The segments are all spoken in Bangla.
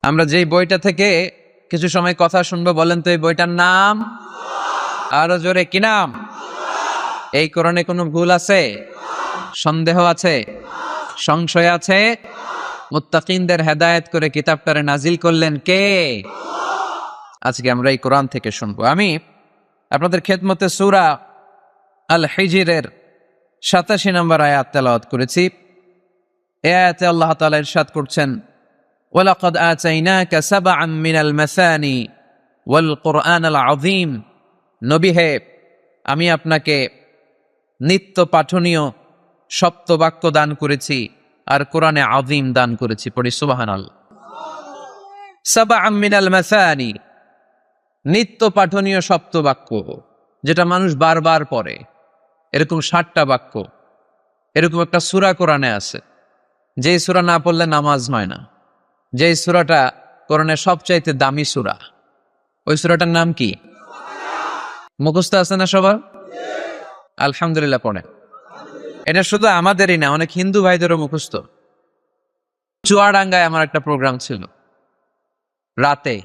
আমরা যেই বইটা থেকে কিছু সময় কথা শুনবো, বলেন তো এই বইটার নাম? আরো জোরে, কি নাম? এই কোরআনে কোনো ভুল আছে? সন্দেহ আছে? সংশয় আছে? মুত্তাকিনদের হেদায়েত করে কিতাবটারে নাজিল করলেন কে? আজকে আমরা এই কোরআন থেকে শুনবো। আমি আপনাদের খেদমতে সূরা আল হিজরের ৮৭ নম্বর আয়াত তেলাওয়াত করেছি। এই আয়াতে আল্লাহ তাআলা ইরশাদ করছেন, ওয়ালাকাদ আতাইনাকা সাবআম মিনাল মাসানি ওয়াল কুরআনাল আযীম। নবী হে, আমি আপনাকে নিত্য পাঠনীয় সপ্তবাক্য দান করেছি আর কোরআনে আযীম দান করেছি। পড়ি সুবহানাল্লাহ। সাবআম মিনাল মাসানি, নিত্য পাঠনীয় সপ্তবাক্য, যেটা মানুষ বারবার পড়ে, এরকম ৬০টা বাক্য। এরকম একটা সূরা কোরআনে আছে, যেই সূরা না পড়লে নামাজ হয় না। যেই সূরাটা কোরআনের সবচাইতে দামি সূরা, ওই সূরাটার নাম কি? মুখস্থ আছে না সবার? আলহামদুলিল্লাহ পড়েন। এটা শুধু আমাদেরই না, অনেক হিন্দু ভাইদেরও মুখস্থ। চুয়াডাঙ্গায় আমার একটা প্রোগ্রাম ছিল, রাতে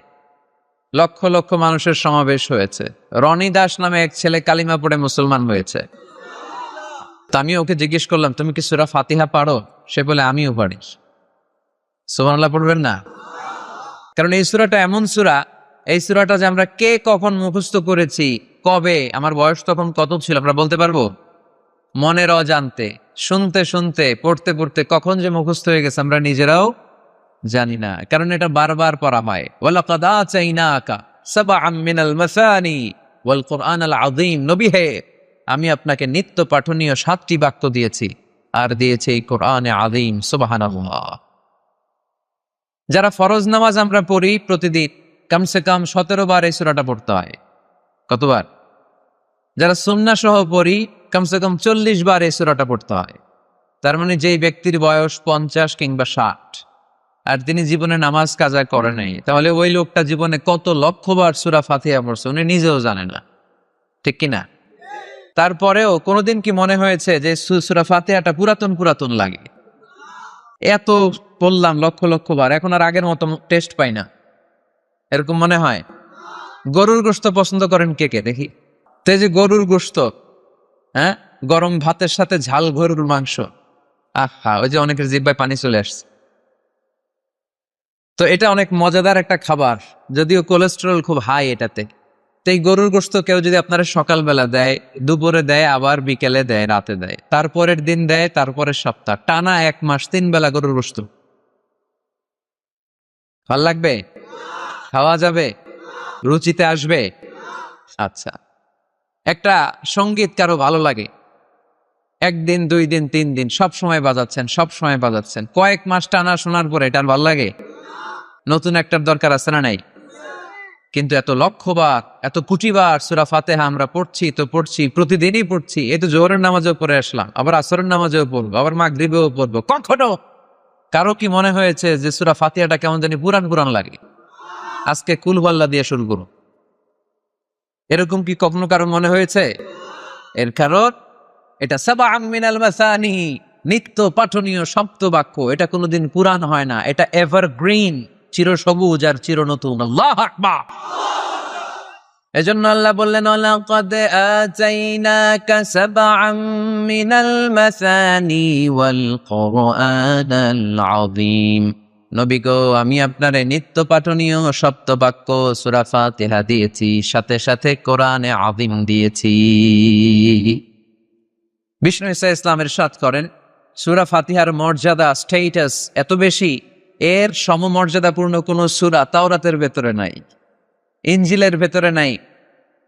লক্ষ লক্ষ মানুষের সমাবেশ হয়েছে। রনি দাস নামে এক ছেলে কালিমা পড়ে মুসলমান হয়েছে। তো আমি ওকে জিজ্ঞেস করলাম, তুমি কি সূরা ফাতিহা পারো? সে বলে, আমিও পারি। সুবহানাল্লাহ পড়বেন না? কারণ এই সূরাটা এমন সূরা, এই সূরাটা যে আমরা কে কখন মুখস্থ করেছি, কবে, আমার বয়স তখন কত ছিল আমরা বলতে পারবো? মনের অজান্তে, শুনতে শুনতে, পড়তে পড়তে কখন যে মুখস্থ হয়ে গেছে আমরা নিজেরাও জানি না। কারণ এটা বারবার পড়া হয়। ওয়ালাকাদ আতাইনাকা সাবআম মিনাল মাসানি ওয়াল কুরআনাল আযীম। নবী হে, আমি আপনাকে নিত্য পাঠনীয় ৭টি বাক্য দিয়েছি আর দিয়েছি এই কোরআনে আযীম। সুবহানাল্লাহ। যারা ফরজ নামাজ আমরা পড়ি প্রতিদিন, কমসে কম ১৭ বার এই সূরাটা পড়তে হয়। কতবার? যারা সুন্নাহ সহ পড়ি, কমসে কম ৪০ বার এই সূরাটা পড়তে হয়। তার মানে যেই ব্যক্তির বয়স ৫০ কিংবা ৬০ আর তিনি জীবনে নামাজ কাজা করে নাই, তাহলে ওই লোকটা জীবনে কত লক্ষবার সূরা ফাতিহা পড়ছে উনি নিজেও জানে না, ঠিক কিনা? তারপরেও কোনোদিন কি মনে হয়েছে যে সূরা ফাতিহাটা পুরাতন পুরাতন লাগে? এত পড়লাম লক্ষ লক্ষ বার, এখন আর আগের মতো টেস্ট পাই না, এরকম মনে হয়? গরুর গোশত পছন্দ করেন কে কে দেখি? তো যে গরুর গোশত, হ্যাঁ, গরম ভাতের সাথে ঝাল গরুর মাংস, আহা, ওই যে অনেকের জিহ্বায় পানি চলে আসছে। তো এটা অনেক মজাদার একটা খাবার, যদিও কোলেস্টেরল খুব হাই এটাতে। তো এই গরুর গোশত কেউ যদি আপনারা সকালবেলা দেয়, দুপুরে দেয়, আবার বিকেলে দেয়, রাতে দেয়, তারপরের দিন দেয়, তারপরের সপ্তাহ, টানা ১ মাস ৩ বেলা গরুর গোশত, ভাল লাগবে? খাওয়া যাবে? রুচিতে আসবে? আচ্ছা, একটা সঙ্গীত কারো ভালো লাগে, ১ দিন ২ দিন ৩ দিন সব সময় বাজাচ্ছেন, সব সময় বাজাচ্ছেন, কয়েক মাস টানা শোনার পরে এটা আর ভালো লাগে? নতুন একটার দরকার আছে না নাই? কিন্তু এত লক্ষবার, এত কোটিবার সূরা ফাতিহা আমরা পড়ছি তো পড়ছি, প্রতিদিনই পড়ছি। এই তো জোহরের নামাজেও পড়ে আসলাম, আবার আসরের নামাজেও পড়বো, আবার মাগরিবেও পড়বো। কখনো কারো কি মনে হয়েছে যে সূরা ফাতিহাটা কেমন জানি পুরান পুরান লাগে? আজকে কুল ওয়াল্লাহ দিয়ে শুরু করুন, এরকম কি কখনো কারো মনে হয়েছে? এর কারণ এটা সাবআম মিনাল মাসানি, নিত্য পাঠনীয় সপ্তবাক্য। এটা কোনোদিন পুরান হয় না, এটা এভারগ্রিন, চিরসবুজ আর চিরনতুন। আল্লাহু আকবার। এজন্য আল্লাহ বললেন, ওয়ালাকাদ আতাইনাকা সাবআম মিনাল মাসানি ওয়াল কুরআনাল আযীম। নবী গো, আমি আপনারে নিত্য পাঠনীয় সপ্তবাক্য সূরা ফাতিহা দিয়েছি, সাথে সাথে কোরআনে আযীম দিয়েছি। বিষ্ণু ঈসা ইসলাম ইরশাদ করেন, সূরা ফাতিহার মর্যাদা, স্ট্যাটাস এত বেশি, এর সমমর্যাদাপূর্ণ কোনো সূরা তাওরাতের ভেতরে নাই, ইনজিলের ভেতরে নাই,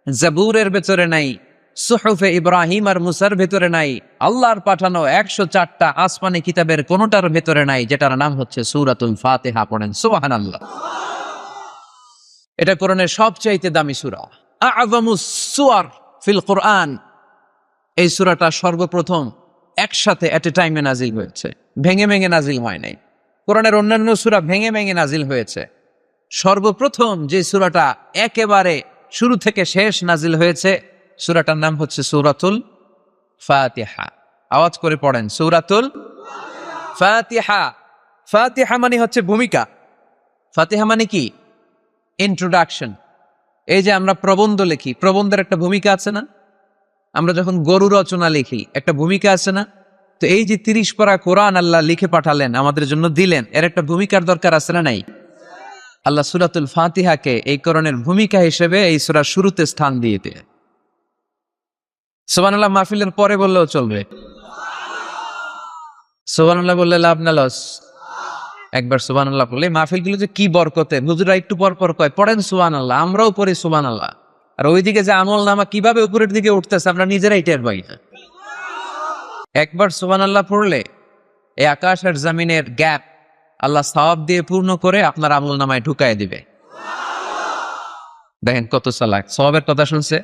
জাবুরের ভেতরে নাই, সুহুফে ইব্রাহিম আর মুসার ভেতরে নাই, আল্লাহর পাঠানো ১০৪টা আসমানি কিতাবের কোনোটার ভেতরে নাই, যেটার নাম হচ্ছে সূরাতুল ফাতিহা। পড়েন সুবহানাল্লাহ। এটা কোরআনের সবচাইতে দামি সূরা, আ'যামুস সুওয়ার ফিল কোরআন। এই সূরাটা সর্বপ্রথম একসাথে এট এ টাইমে নাজিল হয়েছে, ভেঙে ভেঙে নাজিল হয় নাই। কোরআনের অন্যান্য সূরা ভেঙে ভেঙে নাজিল হয়েছে, সর্বপ্রথম যে সূরাটা একেবারে শুরু থেকে শেষ নাজিল হয়েছে, সূরাটার নাম হচ্ছে সূরাতুল ফাতিহা। আওয়াজ করে পড়েন, সূরাতুল ফাতিহা। ফাতিহা মানে হচ্ছে ভূমিকা, ফাতিহা মানে কি? ইন্ট্রোডাকশন। এই যে আমরা প্রবন্ধ লিখি, প্রবন্ধের একটা ভূমিকা আছে না? আমরা যখন গরু রচনা লিখি, একটা ভূমিকা আছে না? তো এই যে 30 পারা কোরআন আল্লাহ লিখে পাঠালেন, আমাদের জন্য দিলেন, এর একটা ভূমিকার দরকার আছে না নাই? আল্লাহ সূরাতুল ফাতিহাকে এই কোরআনের ভূমিকা হিসেবে এই সূরার শুরুতে স্থান দিয়ে দেয়। সুবহানাল্লাহ মাহফিলের পরে বললেও চলবে, সুবহানাল্লাহ বললে লাভ না লস? একবার সুবহানাল্লাহ বললে মাহফিলগুলো যে কি বরকতে, হুজুরা একটু পর পর কয় পড়েন সুবহানাল্লাহ, আমরাও পড়ি সুবহানাল্লাহ। আর ওইদিকে যে আমল নামা কিভাবে উপরের দিকে উঠতেছে আমরা নিজেরাই টের পাই না। একবার সুবহানাল্লাহ পড়লে এই আকাশ আর জমিনের গ্যাপ আল্লাহ সওয়াব দিয়ে পূর্ণ করে আপনার আমল নামায় ঢুকায় দিবে। দেখেন কত চালাক, সওয়াবের কথা শুনছে,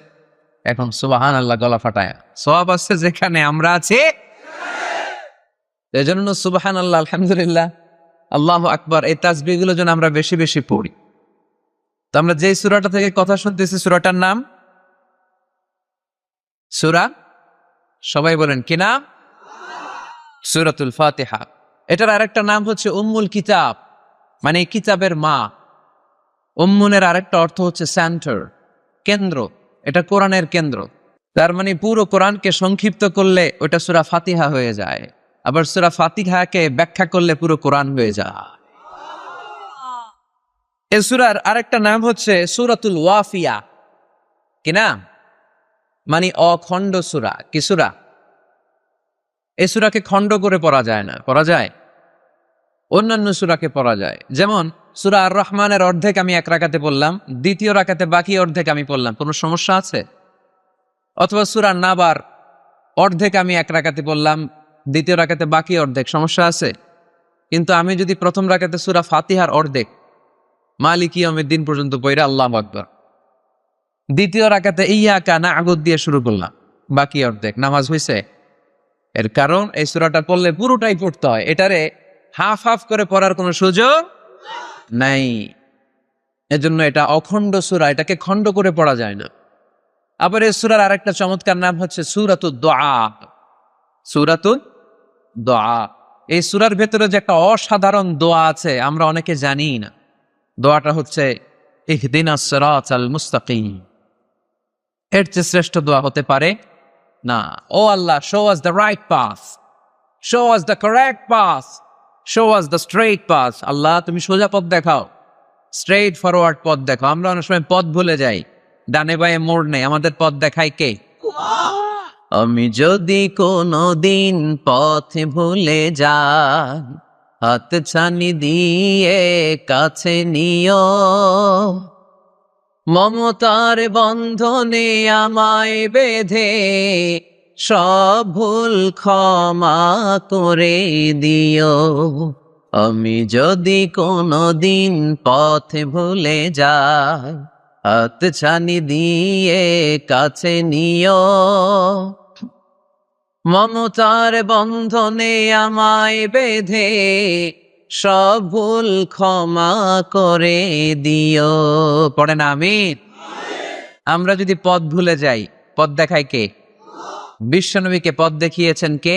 এখন সুবহানাল্লাহ গলা ফাটায়। সওয়াব আছে যেখানে আমরা আছি, এজন্য সুবহানাল্লাহ, আলহামদুলিল্লাহ, আল্লাহু আকবার, এই তাসবিহগুলো যেন আমরা বেশি বেশি পড়ি। তো আমরা যে সূরাটা থেকে কথা শুনতেছি, সূরাটার নাম সূরা, সবাই বলেন কি নাম? সূরাতুল ফাতিহা। এটার আরেকটা নাম হচ্ছে উম্মুল কিতাব, মানে কিতাবের মা। উম্মুনের আরেকটা অর্থ হচ্ছে সেন্টার, কেন্দ্র। এটা কোরআনের কেন্দ্র। তার মানে পুরো কোরআনকে সংক্ষিপ্ত করলে ওটা সূরা ফাতিহা হয়ে যায়, আবার সূরা ফাতিহাকে ব্যাখ্যা করলে পুরো কোরআন হয়ে যায়। এই সূরার আরেকটা নাম হচ্ছে সূরাতুল ওয়াফিয়া। কি নাম? মানে অখণ্ড সূরা। কি সূরা? এই সূরাকে খণ্ড করে পড়া যায় না। পড়া যায়? অন্যান্য সূরাকে পড়া যায়। যেমন সূরা আর রহমানের অর্ধেক আমি এক রাকাতে পড়লাম, দ্বিতীয় রাকাতে বাকি অর্ধেক আমি পড়লাম, কোনো সমস্যা আছে? অথবা সূরা নাবার অর্ধেক আমি এক রাকাতে পড়লাম, দ্বিতীয় রাকাতে বাকি অর্ধেক, সমস্যা আছে? কিন্তু আমি যদি প্রথম রাকাতে সূরা ফাতিহার অর্ধেক মালিকি ইয়াউমিদ্দিন পর্যন্ত পড়া আল্লাহু আকবার, দ্বিতীয় রাকাতে ইয়াকা না'বুদু দিয়ে শুরু করলাম, বাকি অর্ধেক, নামাজ হইছে? এর কারণ এই সূরাটা পড়লে পুরোটাই পড়তে হয়, এটারে হাফ হাফ করে পড়ার কোনো সুযোগ নাই। এজন্য এটা অখণ্ড সূরা, এটাকে খণ্ড করে পড়া যায় না। আবার এই সূরার আরেকটা চমৎকার নাম হচ্ছে সূরাতুদ দুআ। সূরাতুদ দুআ। এই সূরার ভেতরে যে একটা অসাধারণ দোয়া আছে আমরা অনেকে জানি না। দোয়াটা হচ্ছে ইহদিনাস সিরাতাল মুস্তাকিম। এর চেয়ে শ্রেষ্ঠ দোয়া হতে পারে না। ও Allah, show us the right path, show us the correct path, show us the straight path. Allah তুমি সোজা পথ দেখাও, স্ট্রেইট ফরওয়ার্ড পথ দেখাও। আমরা অনেক সময় পথ ভুলে যাই, ডানে বায়ে মোড় নেই, আমাদের পথ দেখায় কে? আমি যদি কোনো দিন পথ ভুলে যাই, হাত ছানি দিয়ে কাছে নিও, মমতার বন্ধনে আমায় বেঁধে সব ভুল ক্ষমা করে দিও। আমি যদি কোনো দিন পথ ভুলে যাই, হাত ছানি দিয়ে কাছে নিও, মমতার বন্ধনে আমায় বেঁধে সব ভুল ক্ষমা করে দিও। পড়েন আমিন। আমরা যদি পথ ভুলে যাই, পথ দেখায় কে? বিশ্বনবীকে পথ দেখিয়েছেন কে?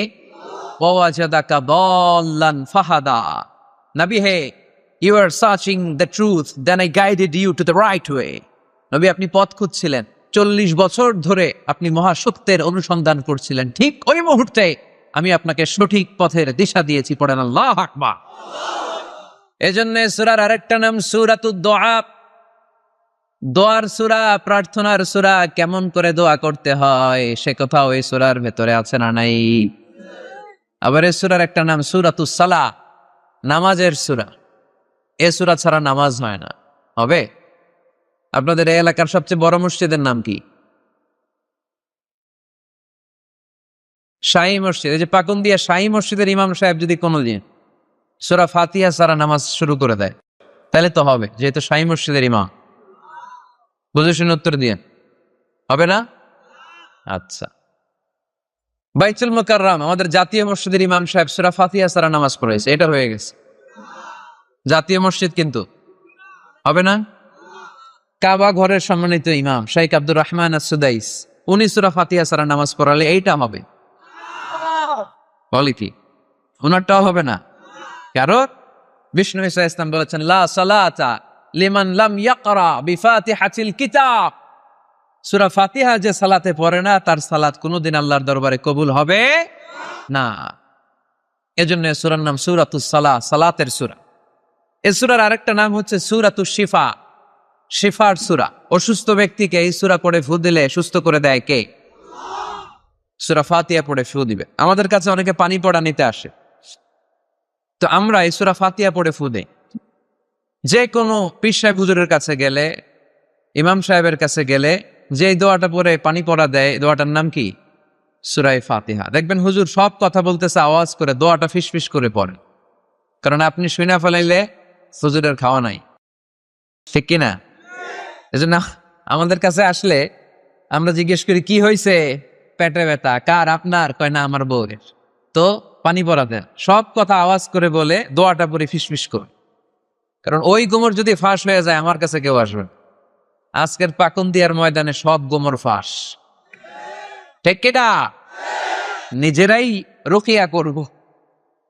ওয়াজাদাকা দাল্লান ফাহাদা। নবী হে, you are searching the truth, then I guided you to the right way. নবী আপনি পথ খুঁজছিলেন, 40 বছর ধরে আপনি মহাসত্যের অনুসন্ধান করছিলেন, ঠিক ওই মুহূর্তে আমি আপনাকে সঠিক পথের দিশা দিয়েছি। পড়েন আল্লাহু আকবার। এজন্য সূরার আরেকটা নাম সূরাতুদ দুআ। দোয়ার সূরা, প্রার্থনার সূরা। কেমন করে দোয়া করতে হয় সে কথাও এই সূরার ভেতরে আছে না নাই? আবার এই সূরার একটা নাম সূরাতুস সালাহ, নামাজের সূরা। এই সূরা ছাড়া নামাজ হয় না। হবে? আপনাদের এই এলাকার সবচেয়ে বড় মসজিদের নাম কি? শাহী মসজিদ। এই যে পাকুন্দিয়া শাহী মসজিদের ইমাম সাহেব যদি কোনোদিন সূরা ফাতিহা ছাড়া নামাজ শুরু করে দেয় তাহলে তো হবে, যেহেতু শাহী মসজিদের ইমাম। বুঝে শুনে উত্তর দিয়ে হবে না? আচ্ছা, বাইতুল মুকাররম আমাদের জাতীয় মসজিদের ইমাম সাহেব সূরা ফাতিহা ছাড়া নামাজ পড়েছে, এটা হয়ে গেছে জাতীয় মসজিদ, কিন্তু হবে না? কাবা ঘরের সম্মানিত ইমাম শাইখ আব্দুর রহমান আস-সুদাইস, উনি সূরা ফাতিহা ছাড়া নামাজ পড়ালে এইটা হবে। বলি কি? ওনারটাও হবে না? কারণ বিষ্ণু ঈসা ইসলাম বলেছেন, লা সালাতা লিমান লাম ইয়াকরা বিফাতিহাতিল কিতাব। সূরা ফাতিহা যে সালাতে পড়ে না, তার সালাত কোনোদিন আল্লাহর দরবারে কবুল হবে না। এজন্য সূরার নাম সূরাতুস সালাহ, সালাতের সূরা। এই সূরার আরেকটা নাম হচ্ছে সূরাতুশ শিফা, শিফার সূরা। অসুস্থ ব্যক্তিকে এই সূরা পড়ে ফু দিলে সুস্থ করে দেয় কে? সূরা ফাতিহা পড়ে ফু দিবে। আমাদের কাছে অনেকে পানি পড়া নিতে আসে, তো আমরা এই সূরা ফাতিহা পড়ে ফু দেই। যে কোনো পীর সাহেব হুজুরের কাছে গেলে, ইমাম সাহেবের কাছে গেলে যে দোয়াটা পড়ে পানি পড়া দেয়, দোয়াটার নাম কি? সূরা ফাতিহা। দেখবেন হুজুর সব কথা বলতেছে আওয়াজ করে, দোয়াটা ফিসফিস করে পড়ে, কারণ আপনি শুনে ফেলাইলে হুজুরের খাওয়া নাই, ঠিক কিনা? এজন্য আমাদের কাছে আসলে আমরা জিজ্ঞেস করি, কি হয়েছে? পেটে ব্যথা। কার? আপনার? কয় না, আমার বউয়ের। তো পানি পড়া দেন। সব কথা আওয়াজ করে বলে, দোয়াটা পরে ফিসফিস করে, কারণ ওই গোমর যদি ফাঁস হয়ে যায় আমার কাছে কেউ আসবে। আজকের পাকুন্দিয়ার ময়দানে সব গোমর ফাঁস, ঠিক কিনা? নিজেরাই রুকিয়া করব,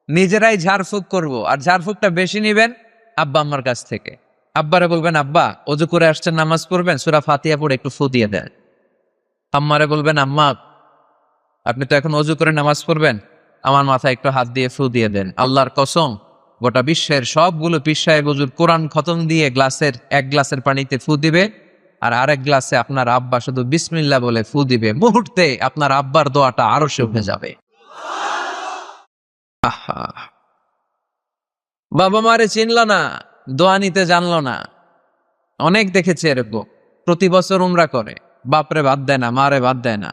নিজেরাই ঝাড়ফুঁক করব। আর ঝাড়ফুঁকটা বেশি নিবেন আব্বা আম্মার কাছ থেকে। আব্বারে বলবেন, আব্বা ওযু করে আসছেন, নামাজ পড়বেন, সূরা ফাতিহা পড়ে একটু ফু দিয়ে দেন। আম্মারে বলবেন, আম্মা আপনি তো এখন ওযু করে নামাজ পড়বেন, আমার মাথায় একটু হাত দিয়ে ফু দিয়ে দেন। আল্লাহর কসম, গোটা বিশ্বের সবগুলো পীর সাহেব হুজুর কোরআন খতম দিয়ে এক গ্লাসের পানিতে ফু দিবে, আর আরেক গ্লাসে আপনার আব্বা শুধু বিসমিল্লাহ বলে ফু দিবে। মুহূর্তে আপনার আব্বার দোয়াটা আরশে উঠে যাবে। আহা, বাবা মারে চিনল না, দোয়া নিতে জানলো না। অনেক দেখেছি এরকম, প্রতি বছর উমরা করে, বাপরে বাদ দেয় না, মারে বাদ দেয় না।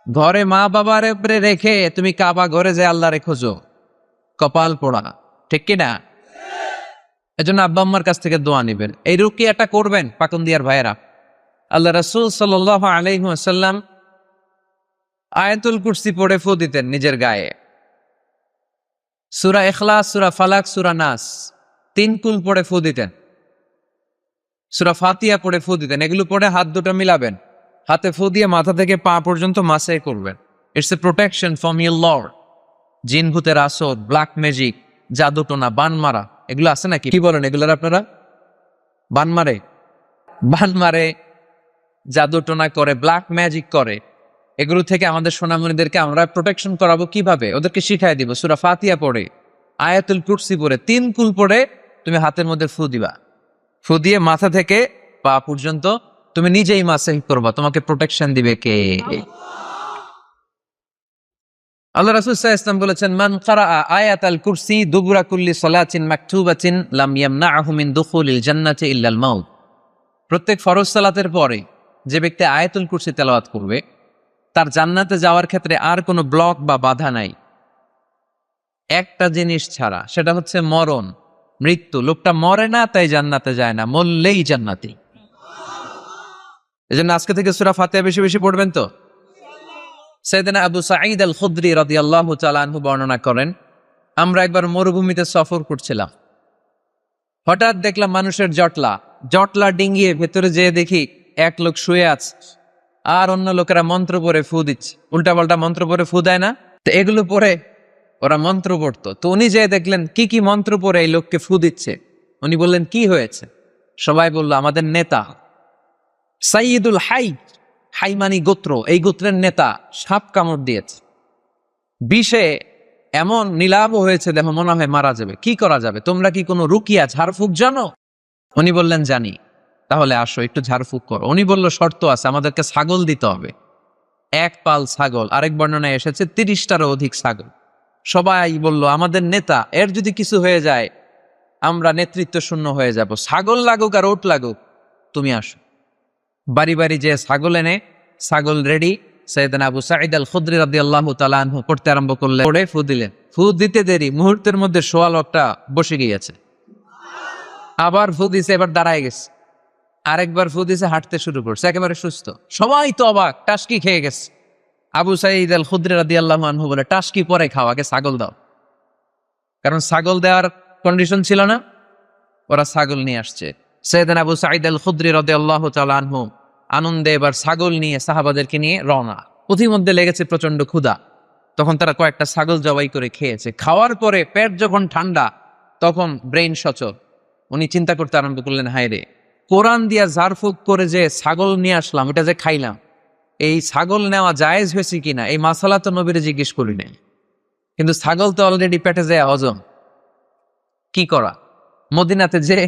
ঘরে মা বাবার উপরে রেখে তুমি কাবা ঘরে যে আল্লাহরে খোঁজো, কপাল পোড়া, ঠিক কিনা? এজন্য আব্বা আম্মার কাছ থেকে দোয়া নিবেন। এই রুকিয়াটা করবেন পাকুন্দিয়ার ভাইয়েরা। আল্লাহ রাসূল সাল্লাল্লাহু আলাইহি ওয়াসাল্লাম আয়াতুল কুরসি পড়ে ফু দিতেন নিজের গায়ে। সূরা ইখলাস, সূরা ফালাক, সূরা নাস, 3 কুল পড়ে ফু দিতেন। সূরা ফাতিহা পড়ে ফু দিতেন। এগুলো পড়ে হাত দুটো মিলাবেন, হাতে ফু দিয়ে মাথা থেকে পা পর্যন্ত মাসাই করবেন। It's a protection from your Lord. জিন ভূতের আসর, ব্ল্যাক ম্যাজিক, জাদুটোনা, বান মারা, এগুলো আছে নাকি? কি বলেন এগুলোর আপনারা? বান মারে, জাদুটোনা করে, ব্ল্যাক ম্যাজিক করে। এগুলো থেকে আমাদের সোনামণিদেরকে আমরা প্রোটেকশন করাবো কিভাবে? ওদেরকে শিখাই দিব। সূরা ফাতিহা পড়ে, আয়াতুল কুরসি পড়ে, 3 কুল পড়ে তুমি হাতের মধ্যে ফু দিবা। ফু দিয়ে মাথা থেকে পা পর্যন্ত তুমি নিজেই মাসাজ করবা। তোমাকে প্রোটেকশন দিবে কে? আল্লাহ রাসূল সাল্লাল্লাহু আলাইহি ওয়াসাল্লাম বলেছেন, মান ক্বারাআ আয়াতাল কুরসি দুবুরা কুল্লি সালাতিন মাকতুবাতিন লাম ইয়ামনাহু মিন দুখুলিল জান্নাতি ইল্লাল মাউত। প্রত্যেক ফরজ সালাতের পরে যে ব্যক্তি আয়াতুল কুরসি তেলাওয়াত করবে, তার জান্নাতে যাওয়ার ক্ষেত্রে আর কোনো ব্লক বা বাধা নাই, একটা জিনিস ছাড়া, সেটা হচ্ছে মরণ, মৃত্যু। লোকটা মরে না তাই জান্নাতে যায় না, মরলেই জান্নাতি। এজন্য আজকে থেকে সূরা ফাতিহা বেশি বেশি পড়বেন তো। সাইয়েদনা আবু সাঈদ আল খুদরি রাদিয়াল্লাহু তাআলা আনহু বর্ণনা করেন, আমরা একবার মরুভূমিতে সফর করছিলাম। হঠাৎ দেখলাম মানুষের জটলা ডিঙ্গিয়ে ভেতরে যেয়ে দেখি এক লোক শুয়ে আছে, আর অন্য লোকেরা মন্ত্র পড়ে ফু দিচ্ছে। উল্টাপাল্টা মন্ত্র পড়ে ফু দেয় না? তো এগুলো পড়ে ওরা মন্ত্র পড়তো। তো উনি যেয়ে দেখলেন কি কি মন্ত্র পড়ে এই লোককে ফু দিচ্ছে। উনি বললেন, কি হয়েছে? সবাই বলল, আমাদের নেতা সাইয়্যিদুল হাইমানি গোত্র, এই গোত্রের নেতা সাপ কামড় দিয়েছে, বিষে এমন নীলাভ হয়েছে, দেখো মনে হয় মারা যাবে। কি করা যাবে? তোমরা কি কোনো রুকিয়া ঝাড়ফুঁক জানো? উনি বললেন, জানি। তাহলে আসো একটু ঝাড়ফুঁক করো। উনি বলল, শর্ত আছে, আমাদেরকে ছাগল দিতে হবে, 1 পাল ছাগল। আরেক বর্ণনায় এসেছে 30টারও অধিক ছাগল। সবাই বলল, আমাদের নেতা, এর যদি কিছু হয়ে যায় আমরা নেতৃত্ব শূন্য হয়ে যাব। ছাগল লাগুক আর ওট লাগুক, তুমি আসো। বাড়ি বাড়ি যে ছাগল এনে, ছাগল রেডি। সাইয়েদনা আবু সাঈদ আল খুদরি রাদিয়াল্লাহু তাআলা আনহু পড়তে আরম্ভ করলেন। পড়ে ফু দিলেন। ফু দিতে দেরি, মুহূর্তের মধ্যে সোয়ালটা বসে গিয়েছে। আবার ফু দিছে, এবার দাঁড়ায় গেছে। আরেকবার ফু দিছে, হাঁটতে শুরু করছে, একেবারে সুস্থ। সবাই তো অবাক, টাসকি খেয়ে গেছে। আবু সাঈদ আল খুদরি রাদিয়াল্লাহু আনহু বলে, টাসকি পরে খাও, আগে ছাগল দাও। কারণ ছাগল দেওয়ার কন্ডিশন ছিল না, ওরা ছাগল নিয়ে আসছে। সাইয়েদনা আবু সাঈদ আল খুদরি রাদিয়াল্লাহু তাআলা আনহু আনন্দে এবার ছাগল নিয়ে সাহাবাদেরকে নিয়ে রওনা। পথিমধ্যে লেগেছে প্রচন্ড ক্ষুধা, তখন তারা কয়েকটা ছাগল জবাই করে খেয়েছে। খাওয়ার পরে পেট যখন ঠান্ডা, তখন ব্রেইন সচল, উনি চিন্তা করতে আরম্ভ করলেন, হায় রে, কোরআন দিয়া ঝাড়ফুঁক করে যে ছাগল নিয়ে আসলাম, এটা যে খাইলাম, এই ছাগল নেওয়া জায়েজ হয়েছে কিনা এই মাসালা তো নবীরে জিজ্ঞেস করি নাই, কিন্তু ছাগল তো অলরেডি পেটে যায় হজম, কি করা? মদিনাতে যে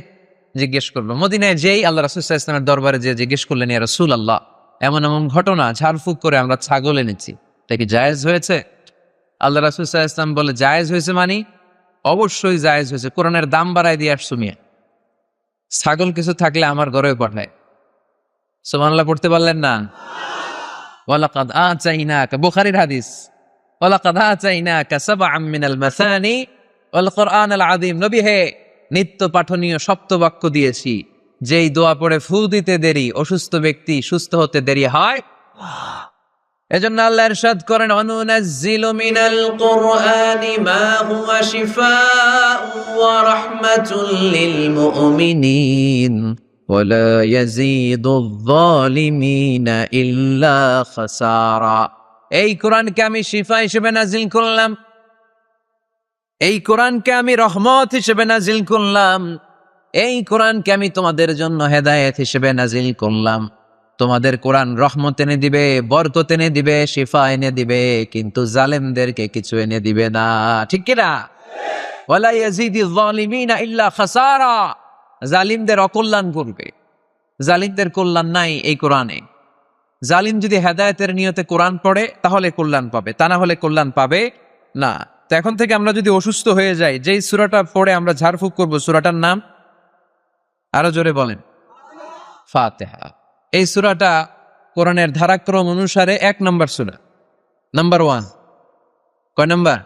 জিজ্ঞেস করলো, মদিনায় যেই আল্লাহ রাসূল সাল্লাল্লাহু আলাইহি ওয়াসাল্লামের দরবারে যে জিজ্ঞেস করলেন, ইয়া রাসূলুল্লাহ, এমন এমন ঘটনা, ঝাড়ফুঁক করে আমরা ছাগল এনেছি, এটা কি জায়েজ হয়েছে? আল্লাহ রাসূল সাল্লাল্লাহু আলাইহি ওয়াসাল্লাম বলে, জায়েজ হয়েছে মানে? অবশ্যই জায়েজ হয়েছে, কোরআনের দাম বাড়ায় দিয়ে আসছো মিয়া, ছাগল কিছু থাকলে আমার ঘরেও পাঠায়। সুবহানাল্লাহ পড়তে পারলেন না? ওয়ালাকাদ আতাইনাকা, বুখারীর হাদিস, ওয়ালাকাদ আতাইনাকা সাবআম মিনাল মাসানি ওয়াল কুরআনাল আযীম। নবী হে, নিত্য পাঠনীয় সপ্তবাক্য দিয়েছি, যেই দোয়া পড়ে ফু দিতে দেরি অসুস্থ ব্যক্তি সুস্থ হতে দেরি হয়। এজন্য আল্লাহ ইরশাদ করেন, অনুনাজ্জিলু মিনাল কুরআনি মা হুয়া শিফাউন ওয়া রাহমাতুল লিল মুমিনিন ওয়া লা ইয়াজিদুয যালিমিনা ইল্লা খাসারা। এই কোরআনকে আমি শিফা হিসেবে নাজিল করলাম, এই কোরআনকে আমি রহমত হিসেবে নাজিল করলাম, এই কোরআনকে আমি তোমাদের জন্য হেদায়েত হিসেবে নাজিল করলাম। তোমাদের কোরআন রহমত এনে দিবে, বরকত এনে দিবে, শিফা এনে দিবে, কিন্তু জালেমদেরকে কিছু এনে দিবে না। ঠিক কিনা? ওয়ালা ইয়াজিদিয যালিমিনা ইল্লা খাসারা। জালিমদের অকল্যাণ করবে, জালিমদের কল্যাণ নাই এই কোরআনে। জালিম যদি হেদায়েতের নিয়তে কোরআন পড়ে তাহলে কল্যাণ পাবে, তা না হলে কল্যাণ পাবে না। তো এখন থেকে আমরা যদি অসুস্থ হয়ে যাই, যেই সূরাটা পড়ে আমরা ঝাড়ফুঁক করব, সূরাটার নাম আরো জোরে বলেন, ফাতিহা। এই সূরাটা কোরআনের ধারাক্রম অনুসারে 1 নম্বর সূরা, নাম্বার 1। কয় নাম্বার?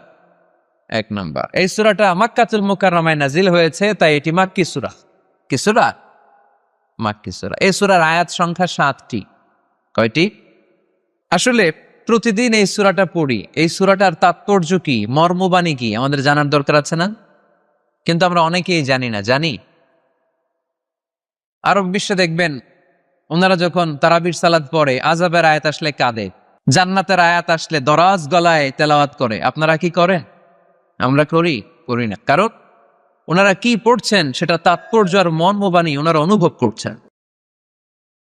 1 নম্বর। এই সূরাটা মক্কাতুল মুকাররমায় নাজিল হয়েছে, তাই এটি মাক্কি সূরা। কি সূরা? মাক্কি সূরা। এই সূরার আয়াত সংখ্যা 7টি। কয়টি? আসলে প্রতিদিন এই সূরাটা পড়ি, এই সূরাটার তাৎপর্য কি, মর্মবাণী কি আমাদের জানার দরকার আছে না? কিন্তু আমরা অনেকেই জানি না। জানি? আরব বিশ্বে দেখবেন, ওনারা যখন তারাবির সালাত পড়ে, আযাবের আয়াত আসলে কাঁদে, জান্নাতের আয়াত আসলে দরাজ গলায় তেলাওয়াত করে। আপনারা কি করেন? আমরা করি? করি না। কারণ ওনারা কি পড়ছেন সেটা তাৎপর্য আর মর্মবাণী ওনারা অনুভব করছেন।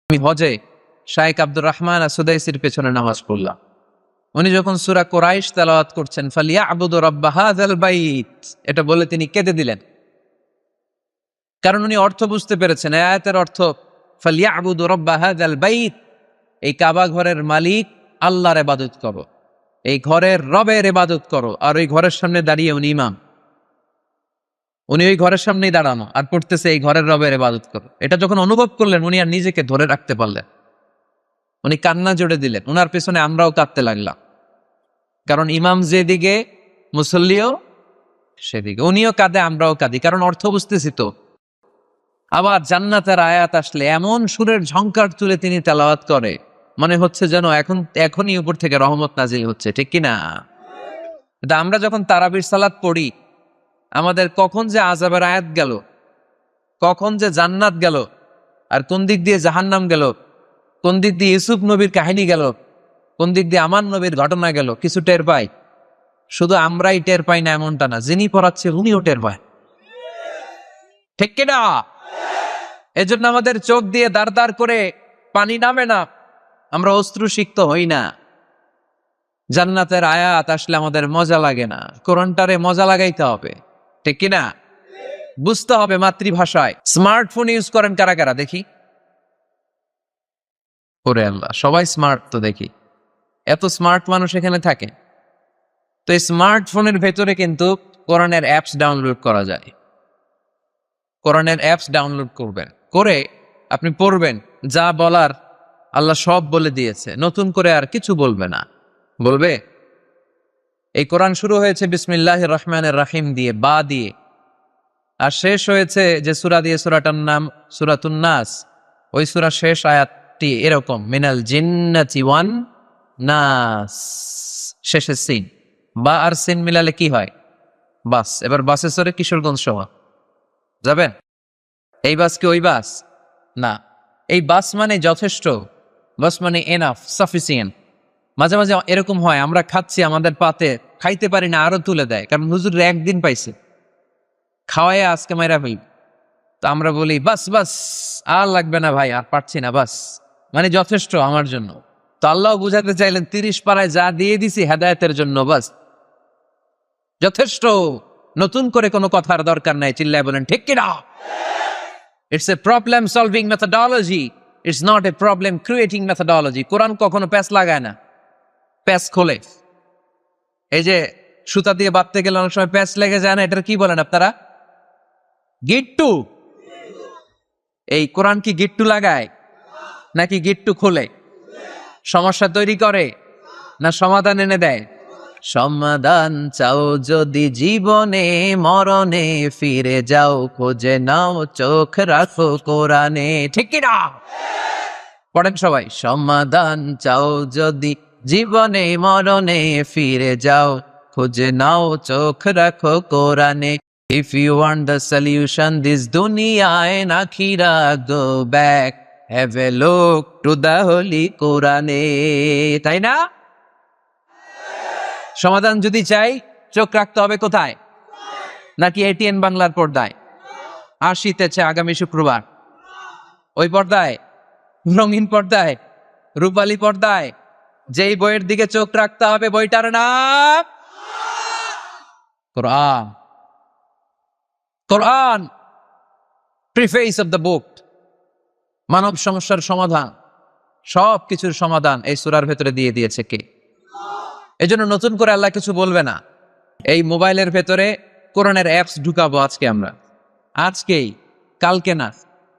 আমি হজে শাইখ আব্দুর রহমান আসুদাইসির পেছনে নামাজ পড়লাম। উনি যখন সূরা কুরাইশ তেলাওয়াত করছেন, ফালিয়াবুদু রাব্বা হাযাল বাইত, এটা বলে তিনি কেঁদে দিলেন। কারণ উনি অর্থ বুঝতে পেরেছেন, আয়াতের অর্থ ফালিয়াবুদু রাব্বা হাযাল বাইত, এই কাবা ঘরের মালিক আল্লাহর ইবাদত করো, এই ঘরের রবের ইবাদত করো। আর ওই ঘরের সামনে দাঁড়িয়ে উনি ইমাম, উনি ওই ঘরের সামনেই দাঁড়ানো আর পড়তেছে এই ঘরের রবের ইবাদত করো। এটা যখন অনুভব করলেন, উনি আর নিজেকে ধরে রাখতে পারলেন, উনি কান্না জোড়ে দিলেন। উনার পেছনে আমরাও কাঁদতে লাগলাম, কারণ ইমাম যেদিকে মুসল্লিও সেদিকে, উনিও কাঁদে আমরাও কাঁদি, কারণ অর্থ বুঝতেছি তো। আবার জান্নাতের আয়াত আসলে এমন সুরের ঝংকার তুলে তিনি তেলাওয়াত করে, মনে হচ্ছে যেন এখনই উপর থেকে রহমত নাজিল হচ্ছে। ঠিক কিনা? আমরা যখন তারাবির সালাত পড়ি, আমাদের কখন যে আযাবের আয়াত গেল, কখন যে জান্নাত গেল, আর কোন দিক দিয়ে জাহান্নাম গেল, কোন দিক দিয়ে ইউসুফ নবীর কাহিনী গেল, কোন দিক দিয়ে আমার নবীর ঘটনা গেল, কিছু টের পাই। শুধু আমরাই টের পাই না এমনটা না, যিনি পড়াচ্ছে উনিও টের পায়। ঠিক কিনা? এজন্য আমাদের চোখ দিয়ে দাঁড় দাঁড় করে পানি নামে না, আমরা অশ্রুসিক্ত হই না। জান্নাতের আয়াত আসলে আমাদের মজা লাগে না, কোরআনটারে মজা লাগাইতে হবে। ঠিক কিনা? বুঝতে হবে মাতৃভাষায়। স্মার্টফোন ইউজ করেন কারা কারা দেখি? ওরে আল্লাহ, সবাই স্মার্ট তো দেখি, এত স্মার্ট মানুষ এখানে থাকে। তো এই স্মার্টফোনের ভেতরে কিন্তু কোরআনের অ্যাপস ডাউনলোড করা যায়। কোরআনের অ্যাপস ডাউনলোড করবেন, করে আপনি পড়বেন, যা বলার আল্লাহ সব বলে দিয়েছে, নতুন করে আর কিছু বলবে না। বলবে? এই কোরআন শুরু হয়েছে বিসমিল্লাহির রহমানির রহিম দিয়ে, বা দিয়ে, আর শেষ হয়েছে যে সূরা দিয়ে, সূরাটার নাম সূরাতুন নাস। ওই সূরা শেষ আয়াতটি এরকম, মিনাল জিন্নাতি ওয়ান নাস, শেষে সিন। বা আর সিন মিলালে কি হয়? বাস। এবার বাসে চড়ে কিশোরগঞ্জ শহর যাবেন? এই বাস কি ওই বাস? না, এই বাস মানে যথেষ্ট, বাস মানে এনাফ, সাফিসিয়েন্ট। মাঝে মাঝে এরকম হয়, আমরা খাচ্ছি, আমাদের পাতে খাইতে পারি না, আরো তুলে দেয়, কারণ হুজুর একদিন পাইছে। খাওয়াই আজকে মাইরা ফেলব। তো আমরা বলি বাস বাস, আর লাগবে না ভাই, আর পারছি না, বাস মানে যথেষ্ট আমার জন্য। তো আল্লাহ বুঝাতে চাইলেন 30 পারায় যা দিয়ে দিছি হেদায়েতের জন্য, বাস যথেষ্ট, নতুন করে কোনো কথার দরকার নাই। চিল্লায় বলেন ঠিক কিনা? It's a problem solving methodology, it's not a problem creating methodology. Quran কখনো প্যাচ লাগায় না, প্যাচ খোলে। এই যে সুতা দিয়ে বাঁধতে গেলে অনেক সময় প্যাচ লেগে যায় না, এটার কি বলেন আপনারা? গিট্টু। এই কোরআন কি গিট্টু লাগায় নাকি গিট্টু খোলে? সমস্যা তৈরি করে না সমাধান এনে দেয়? সমাধান চাও যদি জীবনে মরণে, ফিরে যাও খোঁজে নাও চোখ রাখো কোরআনে। ঠিক কি না? পড়েন সবাই। সমাধান চাও যদি জীবনে মরণে, ফিরে যাও খুঁজে নাও চোখ রাখো কোরআনে। If you want the solution this dunya and akhira, go back, have a look to the holy Quran. তাই না? সমাধান যদি চাই চোখ রাখতে হবে কোথায়? নাকি এটিএন বাংলার পর্দায়? আর শীতেছে আগামী শুক্রবার ওই পর্দায়, রঙিন পর্দায়, রূপালী পর্দায়। যেই বইয়ের দিকে চোখ রাখতে হবে বইটার নাম কোরআন। কোরআন প্রিফেস অফ দ্য বুক। মানব সমস্যার সমাধান, সব কিছুর সমাধান এই সূরার ভেতরে দিয়ে দিয়েছে কে? এজন্য নতুন করে আল্লাহ কিছু বলবে না। এই মোবাইলের ভেতরে কোরআনের অ্যাপস ঢুকাবো আজকে আমরা, আজকেই, কালকে না,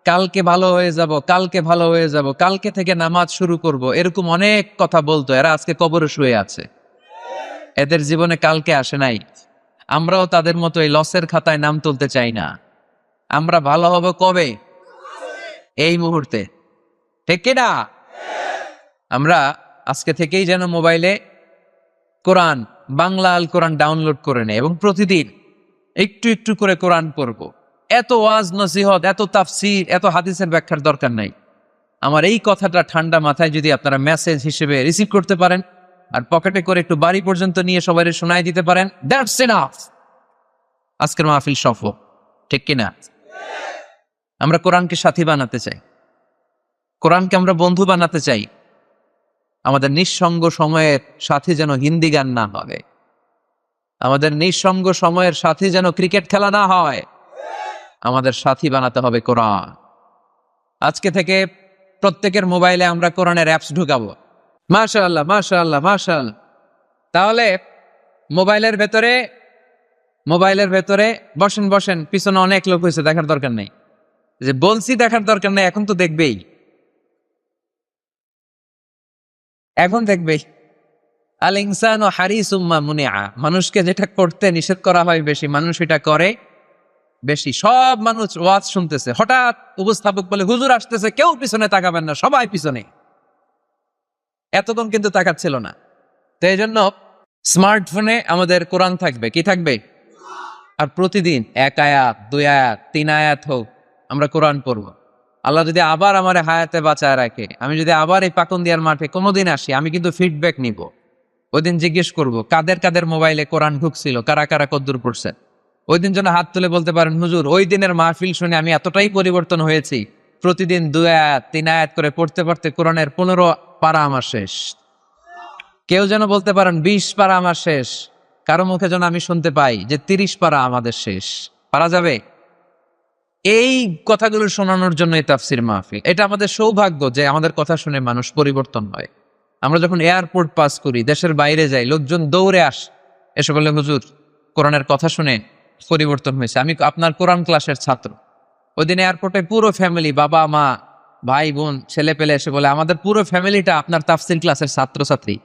কালকে ভালো হয়ে যাব, কালকে ভালো হয়ে যাব, কালকে থেকে নামাজ শুরু করব, এরকম অনেক কথা বলতো। এরা আজকে কবরে শুয়ে আছে, এদের জীবনে কালকে আসে নাই। আমরাও তাদের মতো এই লসের খাতায় নাম তুলতে চাই না। আমরা ভালো হব কবে? এই মুহূর্তে। ঠিক কিনা? আমরা আজকে থেকেই যেন মোবাইলে কোরআন, বাংলা আল কোরআন ডাউনলোড করে নেই এবং প্রতিদিন একটু একটু করে কোরআন পড়ব। এত ওয়াজ নসিহত, এত তাফসীর, এত হাদিসের ব্যাখ্যার দরকার নাই। আমার এই কথাটা ঠান্ডা মাথায় যদি আপনারা মেসেজ হিসেবে রিসিভ করতে পারেন আর পকেটে করে একটু বাড়ি পর্যন্ত নিয়ে সবাই শোনায় দিতে পারেন, দ্যাটস এনাফ। আজকের মাহফিল সফল। ঠিক কিনা? আমরা কোরআনকে সাথী বানাতে চাই, কোরআনকে আমরা বন্ধু বানাতে চাই। আমাদের নিঃসঙ্গ সময়ের সাথী যেন হিন্দি গান না হয়, আমাদের নিঃসঙ্গ সময়ের সাথী যেন ক্রিকেট খেলা না হয়। আমাদের সাথী বানাতে হবে কোরআন। আজকে থেকে প্রত্যেকের মোবাইলে আমরা কোরআনের অ্যাপস ঢুকাবো। মাশাআল্লাহ, মাশাআল্লাহ, মাশাআল্লাহ। তাহলে মোবাইলের ভেতরে বসেন বসেন, পিছনে অনেক লোক হয়েছে, দেখার দরকার নেই। যে বলছি দেখার দরকার নেই, এখন তো দেখবেই, এখন দেখবেই। আল ইনসানু হারিসুম মা মুনিআ। মানুষকে যেটা করতে নিষেধ করা হয় বেশি, মানুষ এটা করে বেশি। সব মানুষ ওয়াজ শুনতেছে, হঠাৎ উপস্থাপক বলে হুজুর আসতেছে, কেউ পিছনে তাকাবেন না, সবাই পিছনে। এতক্ষণ কিন্তু তাকাচ্ছিল না। তো এই জন্য স্মার্টফোনে আমাদের কোরআন থাকবে। কি থাকবে? আর প্রতিদিন 1 আয়াত, 2 আয়াত, 3 আয়াত হোক, আমরা কোরআন পড়ব। আল্লাহ যদি আবার আমার হায়াতে বাঁচায় রাখে, আমি যদি আবার এই পাকুন্দিয়ার মাঠে কোনোদিন আসি, আমি কিন্তু ফিডব্যাক নিব। ওই দিন জিজ্ঞেস করব কাদের কাদের মোবাইলে কোরআন ঢুকছিল, কারা কারা কদ্দুর পড়ছে। ওই দিন যেন হাত তুলে বলতে পারেন, হুজুর ওই দিনের মাহফিল শুনে আমি এতটাই পরিবর্তন হয়েছি, প্রতিদিন 2 আয়াত 3 আয়াত করে পড়তে পড়তে কোরআনের 15 পারা আমার শেষ। কেউ যেন বলতে পারেন 20 পারা আমার শেষ। কারো মুখে যেন আমি শুনতে পাই যে 30 পারা আমাদের শেষ। পারা যাবে? এই কথাগুলো শোনানোর জন্য এই তাফসির মাহফিল। এটা আমাদের সৌভাগ্য যে আমাদের কথা শুনে মানুষ পরিবর্তন হয়। আমরা যখন এয়ারপোর্ট পাস করি, দেশের বাইরে যাই, লোকজন দৌড়ে এসে বলে হুজুর কোরআনের কথা শুনে পরিবর্তন হয়েছে, আমি আপনার কোরআন ক্লাসের ছাত্র। ওই দিন এয়ারপোর্টে পুরো ফ্যামিলি, বাবা মা ভাই বোন ছেলে পেলে এসে বলে আমাদের পুরো ফ্যামিলিটা আপনার তাফসির ক্লাসের ছাত্রছাত্রী।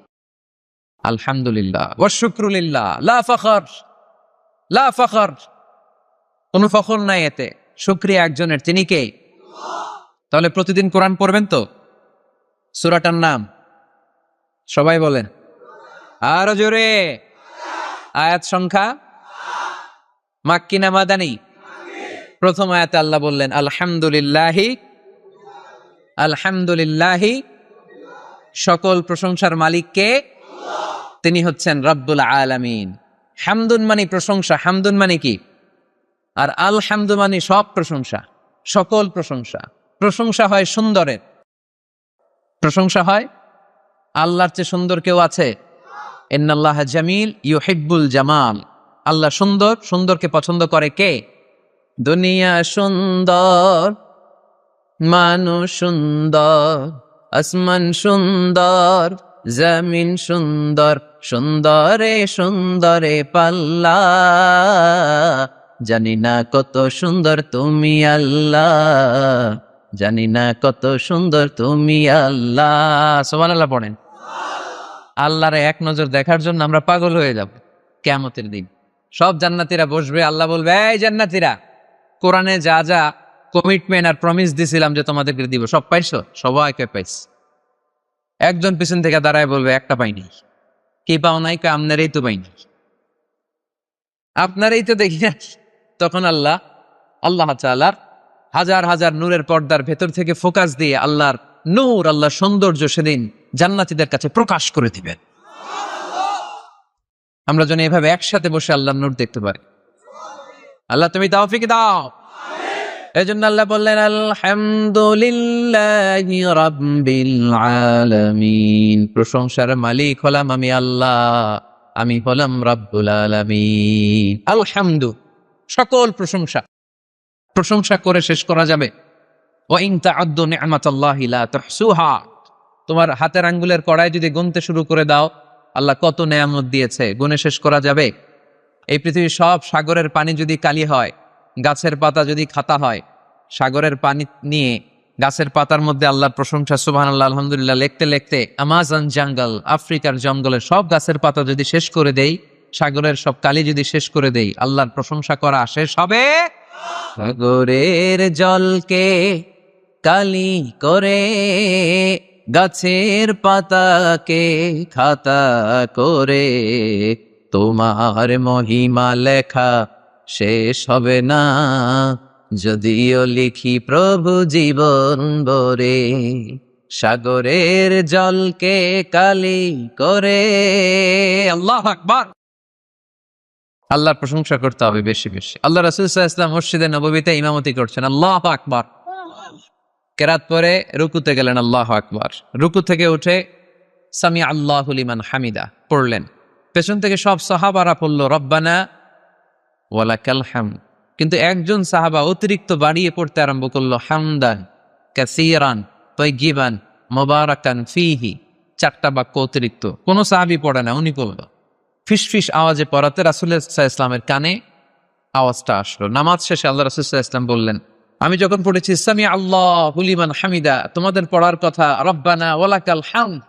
আলহামদুলিল্লাহ ওয়া শুকরুলিল্লাহ, লা ফখর, লা ফখর, কোনো ফখর নাই এতে, শুকরিয়া একজনের, তিনি কে? তাহলে প্রতিদিন কোরআন পড়বেন তো? সূরাটার নাম সবাই বলেন আরো জোরে। আয়াত সংখ্যা মাক্কি না মাদানী? প্রথম আয়াতে আল্লাহ বললেন আলহামদুলিল্লাহি, আলহামদুলিল্লাহি, সকল প্রশংসার মালিক কে? তিনি হচ্ছেন রব্বুল আলামিন। হামদুন মানে প্রশংসা, হামদুন মানে কি? আর আলহামদু মানে সব প্রশংসা, সকল প্রশংসা। প্রশংসা হয় সুন্দরের, প্রশংসা হয় আল্লাহর চেয়ে সুন্দর কেউ আছে? ইন্নাল্লাহ জামিল ইউহিব্বুল জামাল। আল্লাহ সুন্দর, সুন্দরকে পছন্দ করে কে? দুনিয়া সুন্দর, মানুষ সুন্দর, আসমান সুন্দর, জমিন সুন্দর, সুন্দরে সুন্দরে পাল্লা, জানি না কত সুন্দর তুমি আল্লাহ, জানি না কত সুন্দর তুমি আল্লাহ। সুবহানাল্লাহ পড়েন। আল্লাহর এক নজর দেখার জন্য আমরা পাগল হয়ে যাব কিয়ামতের দিন। সব জান্নাতীরা বসবে, আল্লাহ বলবে, এই জান্নাতীরা, কোরআনে যা যা কমিটমেন্ট আর প্রমিস দিছিলাম যে তোমাদেরকে দিব, সব পাইছো? সবাইকে পাইছ। একজন পিছন থেকে দাঁড়ায় বলবে, একটা পাইনি। কি পাও নাই? আপনারই তো পাইনি, আপনারই তো দেখি না। তখন আল্লাহ তাআলার হাজার হাজার নূরের পর্দার ভেতর থেকে ফোকাস দিয়ে আল্লাহর নূর, আল্লাহর সৌন্দর্য সেদিন জান্নাতীদের কাছে প্রকাশ করে দিবেন। আমরা যেন এভাবে একসাথে বসে আল্লাহর নূর দেখতে পারি। আল্লাহ তুমি তৌফিক দাও। এজন্য আল্লাহ বললেন, আলহামদুলিল্লাহি রাব্বিল আলামিন। প্রশংসার মালিক হলাম আমি আল্লাহ, আমি হলাম রাব্বুল আলামিন। আলহামদু, সকল প্রশংসা। প্রশংসা করে শেষ করা যাবে? ওয়া ইন তা'উদ্দু নি'মাতাল্লাহি লা তুহসুহা। তোমার হাতের আঙ্গুলের কড়াই যদি গুনতে শুরু করে দাও, আল্লাহ কত নেয়ামত দিয়েছে, গুনে শেষ করা যাবে? এই পৃথিবীর সব সাগরের পানি যদি কালি হয়, গাছের পাতা যদি খাতা হয়, সাগরের পানি নিয়ে গাছের পাতার মধ্যে আল্লাহর প্রশংসা সুবহানাল্লাহ আলহামদুলিল্লাহ লিখতে লিখতে আমাজন জঙ্গল, আফ্রিকার জঙ্গলের সব গাছের পাতা যদি শেষ করে দেই, সাগরের সব কালি যদি শেষ করে দেই, আল্লাহর প্রশংসা করা শেষ হবে? সাগরের জলকে কালি করে, গাছের পাতাকে খাতা করে, তোমার মহিমা লেখা শেষ হবে না, যদিও লিখি প্রভু জীবন ভরে। সাগরের জলকে কালি করে। আল্লাহু আকবার। আল্লাহর প্রশংসা করতে হবে বেশি বেশি। আল্লাহ রাসূল সাল্লাল্লাহু আলাইহি ওয়াসাল্লাম মসজিদে নববীতে ইমামতি করছেন, আল্লাহু আকবার। কেরাত পরে রুকুতে গেলেন, আল্লাহু আকবার। রুকু থেকে উঠে সামি আল্লাহু লিমান হামিদা পড়লেন। পেছন থেকে সব সাহাবারা পড়ল রব্বানা ওয়ালাকাল হামদ। কিন্তু একজন সাহাবা অতিরিক্ত বাড়িয়ে পড়তে আরম্ভ করলো, হামদান কাসীরান তাইয়িবান মুবারাকান ফীহি। 4টা বাক্য অতিরিক্ত। কোন সাহাবী পড়ে না, উনি পড়ল। ফিসফিস আওয়াজে পড়াতে রাসূল সাল্লাল্লাহু আলাইহি ওয়াসাল্লামের কানে আওয়াজটা আসলো। নামাজ শেষে আল্লাহ রাসূল সাল্লাল্লাহু আলাইহি ওয়াসাল্লাম বললেন, আমি যখন পড়েছি সামি আল্লাহু লিমান হামিদা, তোমাদের পড়ার কথা রব্বানা ওয়ালাকাল হামদ,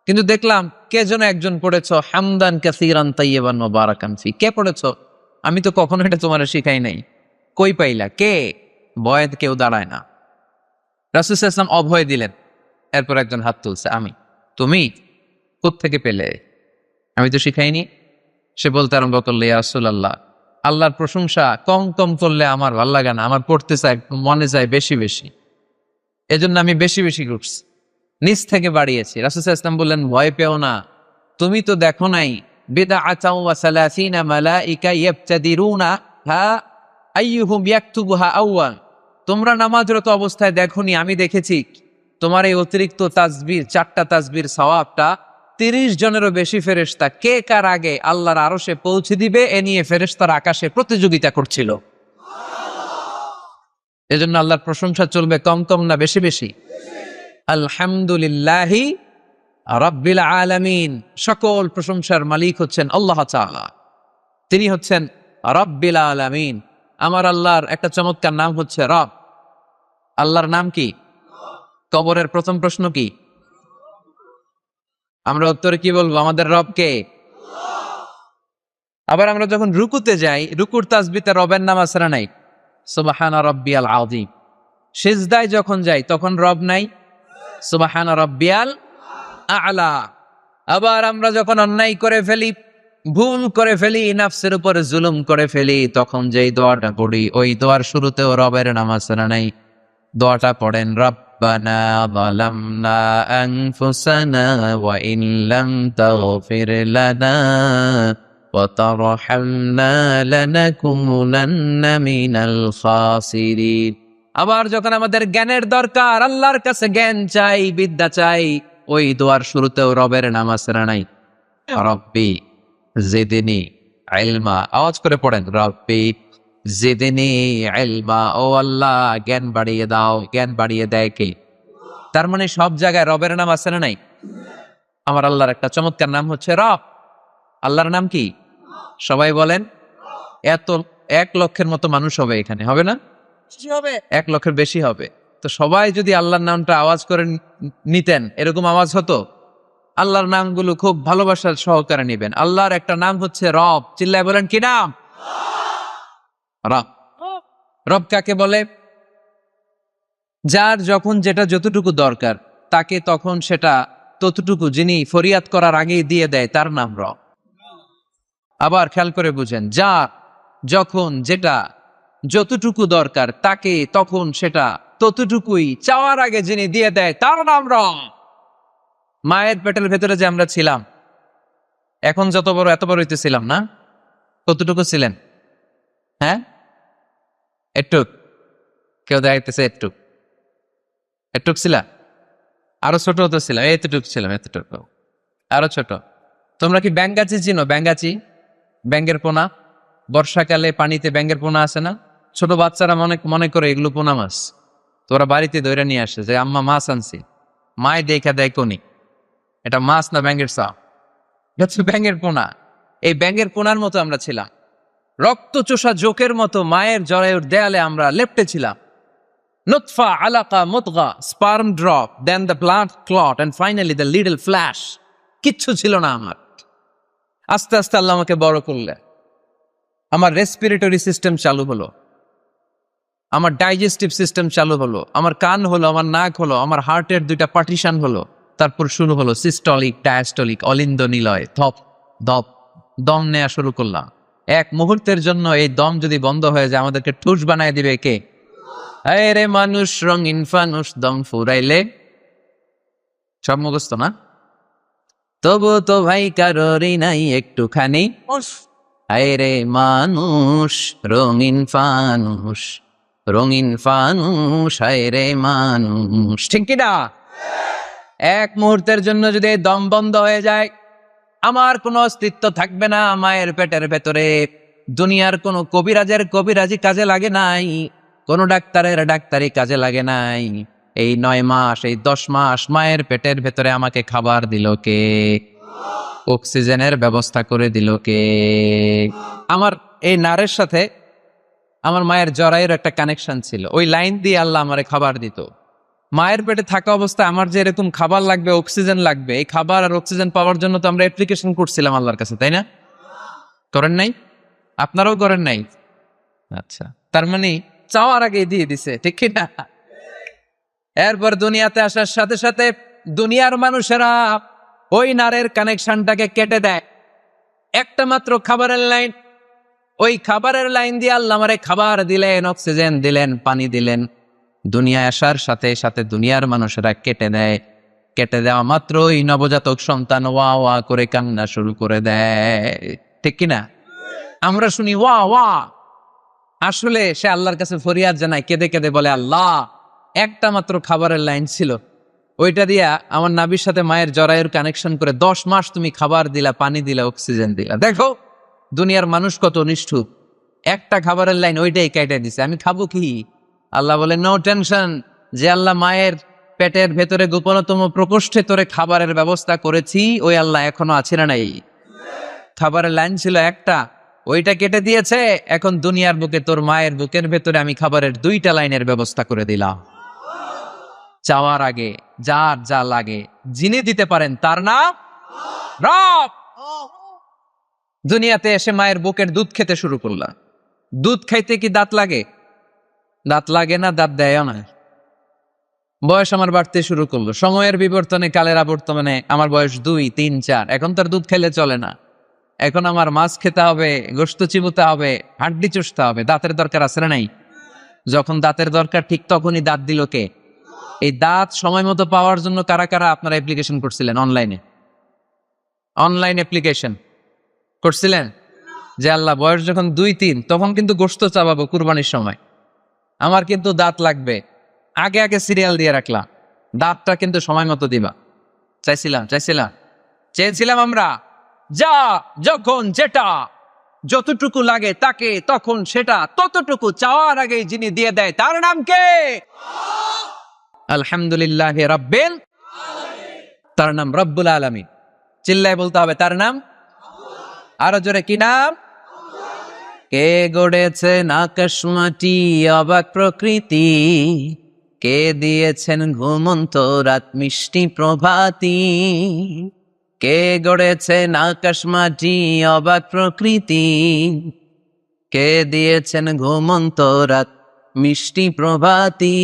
কিন্তু দেখলাম কে যেন একজন পড়েছ হামদান কাসীরান তাইয়িবান মুবারাকান ফি। কে পড়েছ? আমি তো কখনো এটা তোমার শিখাই নাই। কই পাইলা? কে? ভয়ে কেউ দাঁড়ায় না। রাসূল সাল্লাল্লাহু আলাইহি ওয়াসাল্লাম অভয় দিলেন। এরপর একজন হাত তুলছে, আমি। তুমি কোত্থেকে পেলে? আমি তো শিখাইনি। সে বলতে আরম্ভ করলে, ইয়া রাসূলুল্লাহ, আল্লাহর প্রশংসা কম কম করলে আমার ভাল লাগে না, আমার পড়তে চাই, মনে চায় বেশি বেশি, এজন্য আমি বেশি বেশি করছি, নিচ থেকে বাড়িয়েছি। রাসূল সাল্লাল্লাহু আলাইহি ওয়াসাল্লাম বললেন, ভয় পেও না, তুমি তো দেখো নাই বিদআতাও ওয়া সালাসিনা মালাইকা ইয়াবতাদিরুনা হা আইয়ুহুম ইয়াকতুবুহা আউয়াল। তোমরা নামাজরত অবস্থায় দেখোনি, আমি দেখেছি তোমার এই অতিরিক্ত তাসবিহ, 4টা তাসবির সওয়াবটা 30 জনেরও বেশি ফেরেশতা কে কার আগে আল্লাহর আরশে পৌঁছে দিবে এ নিয়ে ফেরেশতারা আকাশে প্রতিযোগিতা করছিল। এজন্য আল্লাহর প্রশংসা চলবে কম কম না বেশি বেশি? আলহামদুলিল্লাহি রাব্বিল আলামিন। সকল প্রশংসার মালিক হচ্ছেন আল্লাহ তাআলা, তিনি হচ্ছেন রাব্বিল আলামিন। আমার আল্লাহর একটা চমৎকার নাম হচ্ছে রব। আল্লাহর নাম কি? কবরের প্রথম প্রশ্ন কি? আমরা উত্তরে কি বলবো? আমাদের রব কে? আবার আমরা যখন রুকুতে যাই, রুকুর তাসবিতে রবের নাম আসরা নাই, সুবহানা রাব্বিয়াল আযীম। সিজদায় যখন যাই তখন রব নাই, সুবহানা রাব্বিয়াল আ'লা। আবার আমরা যখন অন্যায় করে ফেলি, ভুল করে ফেলি, নাফসের উপরে জুলুম করে ফেলি, তখন যেই দোয়াটা পড়ি ওই দোয়ার শুরুতেও রবের নাম আসরা নাই। দোয়াটা পড়েন, রব্বানা যালামনা আনফুসানা ওয়া ইন লাম তাগফির লানা وترحمنا لنكونن من الخاسرين। আবার যখন আমাদের জ্ঞানের দরকার, আল্লাহর কাছে জ্ঞান চাই, বিদ্যা চাই, ওই দোয়ার শুরুতেও রবের নাম আছে না নাই? রব্বি জিদনি ইলমা। আওয়াজ করে পড়েন, রব্বি জিদনি ইলমা। ও আল্লাহ, জ্ঞান বাড়িয়ে দাও। জ্ঞান বাড়িয়ে দেয় কে? তার মানে সব জায়গায় রবের নাম আছে না নাই? আমার আল্লাহর একটা চমৎকার নাম হচ্ছে রব। আল্লাহর নাম কি? সবাই বলেন। এত 1 লক্ষের মতো মানুষ হবে এখানে, হবে না? 1 লক্ষের বেশি হবে। তো সবাই যদি আল্লাহর নামটা আওয়াজ করে নিতেন, এরকম আওয়াজ হতো। আল্লাহর নামগুলো খুব ভালোবাসার সহকারে নিবেন। আল্লাহর একটা নাম হচ্ছে রব। চিল্লায় বলেন, কি নাম? রব। রব কাকে বলে? যার যখন যেটা যতটুকু দরকার, তাকে তখন সেটা ততটুকু যিনি ফরিয়াদ করার আগেই দিয়ে দেয়, তার নাম রব। আবার খেয়াল করে বুঝেন, যার যখন যেটা যতটুকু দরকার, তাকে তখন সেটা ততটুকুই চাওয়ার আগে যিনি দিয়ে দেয়, তার নাম রব। মায়ের পেটের ভেতরে যে আমরা ছিলাম, এখন যত বড় এত বড় হইতেছিলাম না? কতটুকু ছিলেন? হ্যাঁ, একটু। কেউ দেখাইতেছে একটু। একটুক ছিলা? আরো ছোট হতে ছিলাম, এতটুক ছিলাম, এতটুকু। আরো ছোট। তোমরা কি ব্যাঙ্গাচি চিনো? ব্যাঙ্গাচি, ব্যাঙ্গের পোনা। বর্ষাকালে পানিতে ব্যাঙ্গের পোনা আছে না? ছোট বাচ্চারা মনে করে এগুলো পোনা মাছ। তোরা বাড়িতে ধরে নিয়ে আসে যে আম্মা মাছ আনছি, মায় দেখা দেয় কোনি এটা মাছ না ব্যাঙ্গের সাপ। এটা হচ্ছে ব্যাঙ্গের পোনা। এই ব্যাঙ্গের পোনার মতো আমরা ছিলাম, রক্ত চোষা জোকের মতো মায়ের জরায়ুর দেয়ালে আমরা লেপ্টে ছিলাম। নুতফা, আলাকা, মুতগা, sperm drop, then the blood clot and finally the little flesh. কিচ্ছু ছিল না আমার। আস্তে আস্তে আল্লাহ আমাকে বড় করলে। আমার রেসপিরেটরি সিস্টেম চালু হলো, আমার ডাইজেস্টিভ সিস্টেম চালু হলো, আমার কান হলো, আমার নাক হলো, আমার হার্টের 2টা পার্টিশন হলো। তারপর শুরু হলো সিস্টলিক, ডায়াস্টলিক, অলিন্দ নিলয়, ধপ ধপ দম নেয়া শুরু করলাম। 1 মুহূর্তের জন্য এই দম যদি বন্ধ হয়ে যায়, আমাদেরকে ঠুস বানায় দিবে কে? রে মানুষ রঙিন ফানুষ, দম ফুরাইলে। সব মুখস্থ না? তবু তো ভাই কারোরই নাই একটুখানি। রে মানুষ রঙিন ফানুষ, রঙিন ফানুষ, রে মানুষ। ঠিক কিনা? 1 মুহূর্তের জন্য যদি দম বন্ধ হয়ে যায়, আমার কোনো অস্তিত্ব থাকবে না মায়ের পেটের ভেতরে। দুনিয়ার কোনো কবিরাজের কবিরাজি কাজে লাগে নাই, কোনো ডাক্তারের ডাক্তারি কাজে লাগে নাই। এই 9 মাস, এই 10 মাস মায়ের পেটের ভেতরে আমাকে খাবার দিল কে? অক্সিজেনের ব্যবস্থা করে দিল কে? আমার এই নারের সাথে আমার মায়ের জরায়ুর একটা কানেকশন ছিল। ওই লাইন দিয়ে আল্লাহ আমারে খাবার দিত। মায়ের পেটে থাকা অবস্থায় আমার যে এরকম খাবার লাগবে, অক্সিজেন লাগবে, এই খাবার আর অক্সিজেন পাওয়ার জন্য তো আমরা অ্যাপ্লিকেশন করছিলাম আল্লাহর কাছে, তাই না? করেন নাই? আপনারাও করেন নাই? আচ্ছা, তার মানে চাওয়ার আগে দিয়ে দিছে, ঠিক কিনা? এরপর দুনিয়াতে আসার সাথে সাথে দুনিয়ার মানুষেরা ওই নারের কানেকশনটাকে কেটে দেয়। একটা মাত্র খাবারের লাইন, ওই খাবারের লাইন দিয়ে আল্লাহ আমারে খাবার দিলেন, অক্সিজেন দিলেন, পানি দিলেন। দুনিয়ায় আসার সাথে সাথে দুনিয়ার মানুষেরা কেটে দেয়। কেটে দেওয়া মাত্রই নবজাতক সন্তান ওয়া ওয়া করে কান্না শুরু করে দেয়, ঠিক কিনা? আমরা শুনি ওয়া ওয়া, আসলে সে আল্লাহর কাছে ফরিয়াদ জানায়, কেঁদে কেঁদে বলে, আল্লাহ একটা মাত্র খাবারের লাইন ছিল, ওইটা দিয়া আমার নাবির সাথে মায়ের জরায়ুর কানেকশন করে 10 মাস তুমি খাবার দিলা, পানি দিলা, অক্সিজেন দিলা। দেখো দুনিয়ার মানুষ কত নিষ্ঠুর। একটা খাবারের লাইন ওইটাই কেটে দিছে, আমি খাবো কি? আল্লাহ বলে, নো টেনশন, যে আল্লাহ মায়ের পেটের ভেতরে গোপনতম প্রকোষ্ঠে তোরে খাবারের ব্যবস্থা করেছি, ওই আল্লাহ এখনো আছে না নাই? খাবারের লাইন ছিল একটা, ওইটা কেটে দিয়েছে। এখন দুনিয়ার বুকে তোর মায়ের বুকের ভেতরে আমি খাবারের 2টা লাইনের ব্যবস্থা করে দিলাম। চাওয়ার আগে যার যা লাগে যিনি দিতে পারেন, তার নাম রব। দুনিয়াতে এসে মায়ের বুকের দুধ খেতে শুরু করলাম। দুধ খাইতে কি দাঁত লাগে? দাঁত লাগে না, দাঁত দেয় না। বয়স আমার বাড়তে শুরু করলো, সময়ের বিবর্তনে, কালের আবর্তমানে আমার বয়স 2, 3, 4। এখন তার দুধ খেলে চলে না। এখন আমার মাছ খেতে হবে, গোশত চিবুতে হবে, হাড্ডি চুষতে হবে। দাঁতের দরকার আছে না নাই? যখন দাঁতের দরকার ঠিক তখনই দাঁত দিল কে? এই দাঁত সময় মতো পাওয়ার জন্য কারা কারা আপনারা অ্যাপ্লিকেশন করছিলেন? অনলাইনে অ্যাপ্লিকেশন করছিলেন? যে আল্লাহ বয়স যখন 2-3 তখন কিন্তু গোশত চাবাবো কুরবানির সময়, আমার কিন্তু দাঁত লাগবে, আগে আগে সিরিয়াল দিয়ে রাখলাম, দাঁতটা কিন্তু সময় মতো দিবা। চেয়েছিলাম আমরা, যা যখন যেটা যতটুকু লাগে তাকে তখন সেটা ততটুকু চাওয়ার আগে যিনি দিয়ে দেয় তার নাম কে? আলহামদুলিল্লাহ রাব্বিল, তার নাম রব্বুল আলামিন। চিল্লায় বলতে হবে তার নাম, আরো জোরে কি নাম? কে গড়েছেন আকাশ মাটি অবাক প্রকৃতি, কে দিয়েছেন ঘুমন্ত রাত মিষ্টি প্রভাতি, কে গড়েছেন আকাশ মাটি অবাক প্রকৃতি, কে দিয়েছেন ঘুমন্ত রাত মিষ্টি প্রভাতি,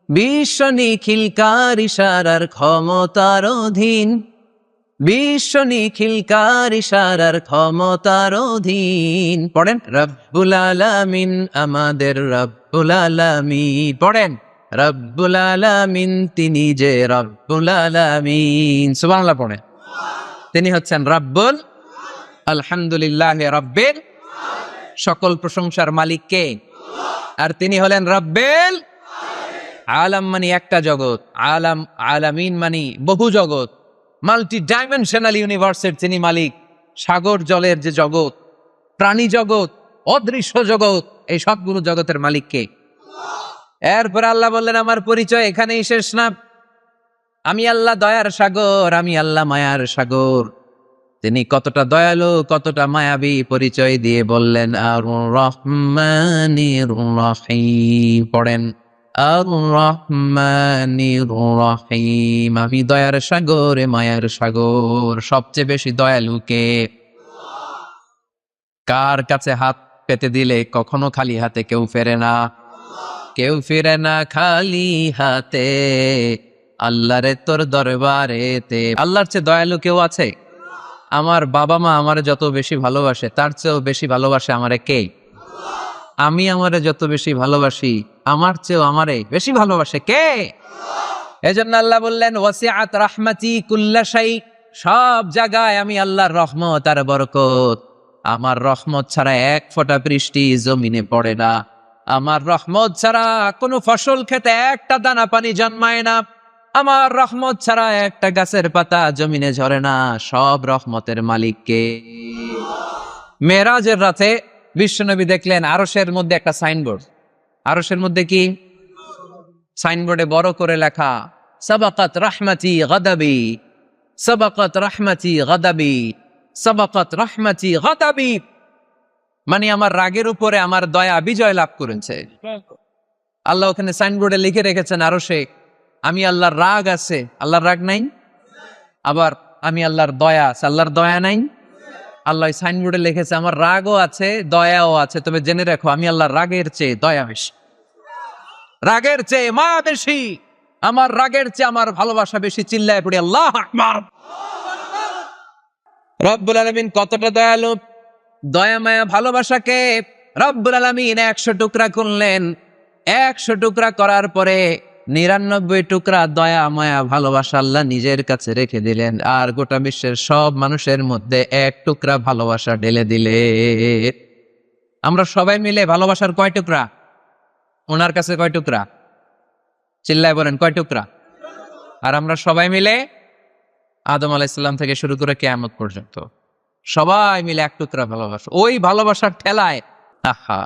বিশ্ব নিখিলকার ইশারার ক্ষমতার অধীন, বিশ্ব নিখিলকার ইশারার ক্ষমতার অধীন। পড়েন রব্বুল আলামিন, আমাদের রব্বুল আলামিন। পড়েন রব্বুল আলামিন, তিনি যে রব্বুল আলামিন। সুবহানাল্লাহ পড়েন। তিনি হচ্ছেন রব্বুল, আলহামদুলিল্লাহ রব্বিল, সকল প্রশংসার মালিক কে? আর তিনি হলেন রব্বিল আলাম, মানে একটা জগৎ, আলাম আলামিন মানে বহু জগৎ, মাল্টি ডাইমেনশনাল ইউনিভার্সের তিনি মালিক। সাগর জলের যে জগৎ, প্রাণী জগৎ, অদৃশ্য জগৎ, এই সবগুলো জগতের মালিক কে? এরপর আল্লাহ বললেন আমার পরিচয় এখানেই শেষ না, আমি আল্লাহ দয়ার সাগর, আমি আল্লাহ মায়ার সাগর। তিনি কতটা দয়ালু, কতটা মায়াবী পরিচয় দিয়ে বললেন আর রহমানির রহিম। পড়েন আর রহমানির রহিম, আমি দয়ার সাগর, মায়ার সাগর। সবচেয়ে বেশি দয়ালু কে? কার কাছে হাত পেতে দিলে কখনো খালি হাতে কেউ ফেরে না, কেউ ফিরে না খালি হাতে, আল্লাহরে তোর দরবারেতে। আল্লাহর চেয়ে দয়ালু কেউ আছে? আমার বাবা মা আমারে যত বেশি ভালোবাসে তার চেয়েও বেশি ভালোবাসে আমারে কে? আমি আমারে যত বেশি ভালোবাসি আমার চেয়েও আমারে বেশি ভালোবাসে কে? এজন্য আল্লাহ বললেন ওয়াসিআত রাহমাতি কুল্লা শাই, সব জায়গায় আমি আল্লাহর রহমত আর বরকত। আমার রহমত ছাড়া এক ফোঁটা বৃষ্টি জমিনে পড়ে না, আমার রহমত ছাড়া কোনো ফসল খেতে একটা দানা পানি জন্মায় না, আমার রহমত ছাড়া একটা গাছের পাতা জমিনে ঝরে না। সব রহমতের মালিককে। মেরাজের রাতে বিশ্বনবী দেখলেন আরশের মধ্যে একটা সাইনবোর্ড। আরশের মধ্যে কি? সাইনবোর্ডে বড় করে লেখা সাবাকাত রাহমাতি গাদাবি, সাবাকাত রাহমাতি গাদাবি, সাবাকাত রাহমাতি গাদাবি, মানে আমার রাগের উপরে আমার দয়া বিজয় লাভ করেছে। আল্লাহ ওখানে সাইনবোর্ডে লিখে রেখেছেন আরশে আমি আল্লাহর রাগ আছে, আল্লাহর রাগ নাই। আবার আমি আল্লাহর দয়া আছে, আল্লাহর দয়া নাই। আল্লাহ সাইনবোর্ডে লিখেছে আমার রাগও আছে দয়াও আছে, তবে জেনে রাখো আমি আল্লাহর রাগের চেয়ে দয়া বেশি, রাগের চেয়ে মায়া বেশি, আমার রাগের চেয়ে আমার ভালোবাসা বেশি। চিল্লায় পড়ি আল্লাহু আকবার। রব্বুল আলামিন কতটা দয়ালু, দয়া মায়া ভালোবাসাকে রব্বুল আলামিন 100 টুকরা করলেন। 100 টুকরা করার পরে 99 টুকরা দয়া মায়া ভালোবাসা আল্লাহ নিজের কাছে রেখে দিলেন, আর গোটা বিশ্বের সব মানুষের মধ্যে 1 টুকরা ভালোবাসা ঢেলে দিলে। আমরা সবাই মিলে ভালোবাসার কয় টুকরা? ওনার কাছে কয় টুকরা? চিল্লায় বলেন কয় টুকরা? আর আমরা সবাই মিলে আদম আলাইহিস সালাম থেকে শুরু করে কিয়ামত পর্যন্ত সবাই মিলে 1 টুকরা ভালোবাসা। ওই ভালোবাসার ঠেলায় আহা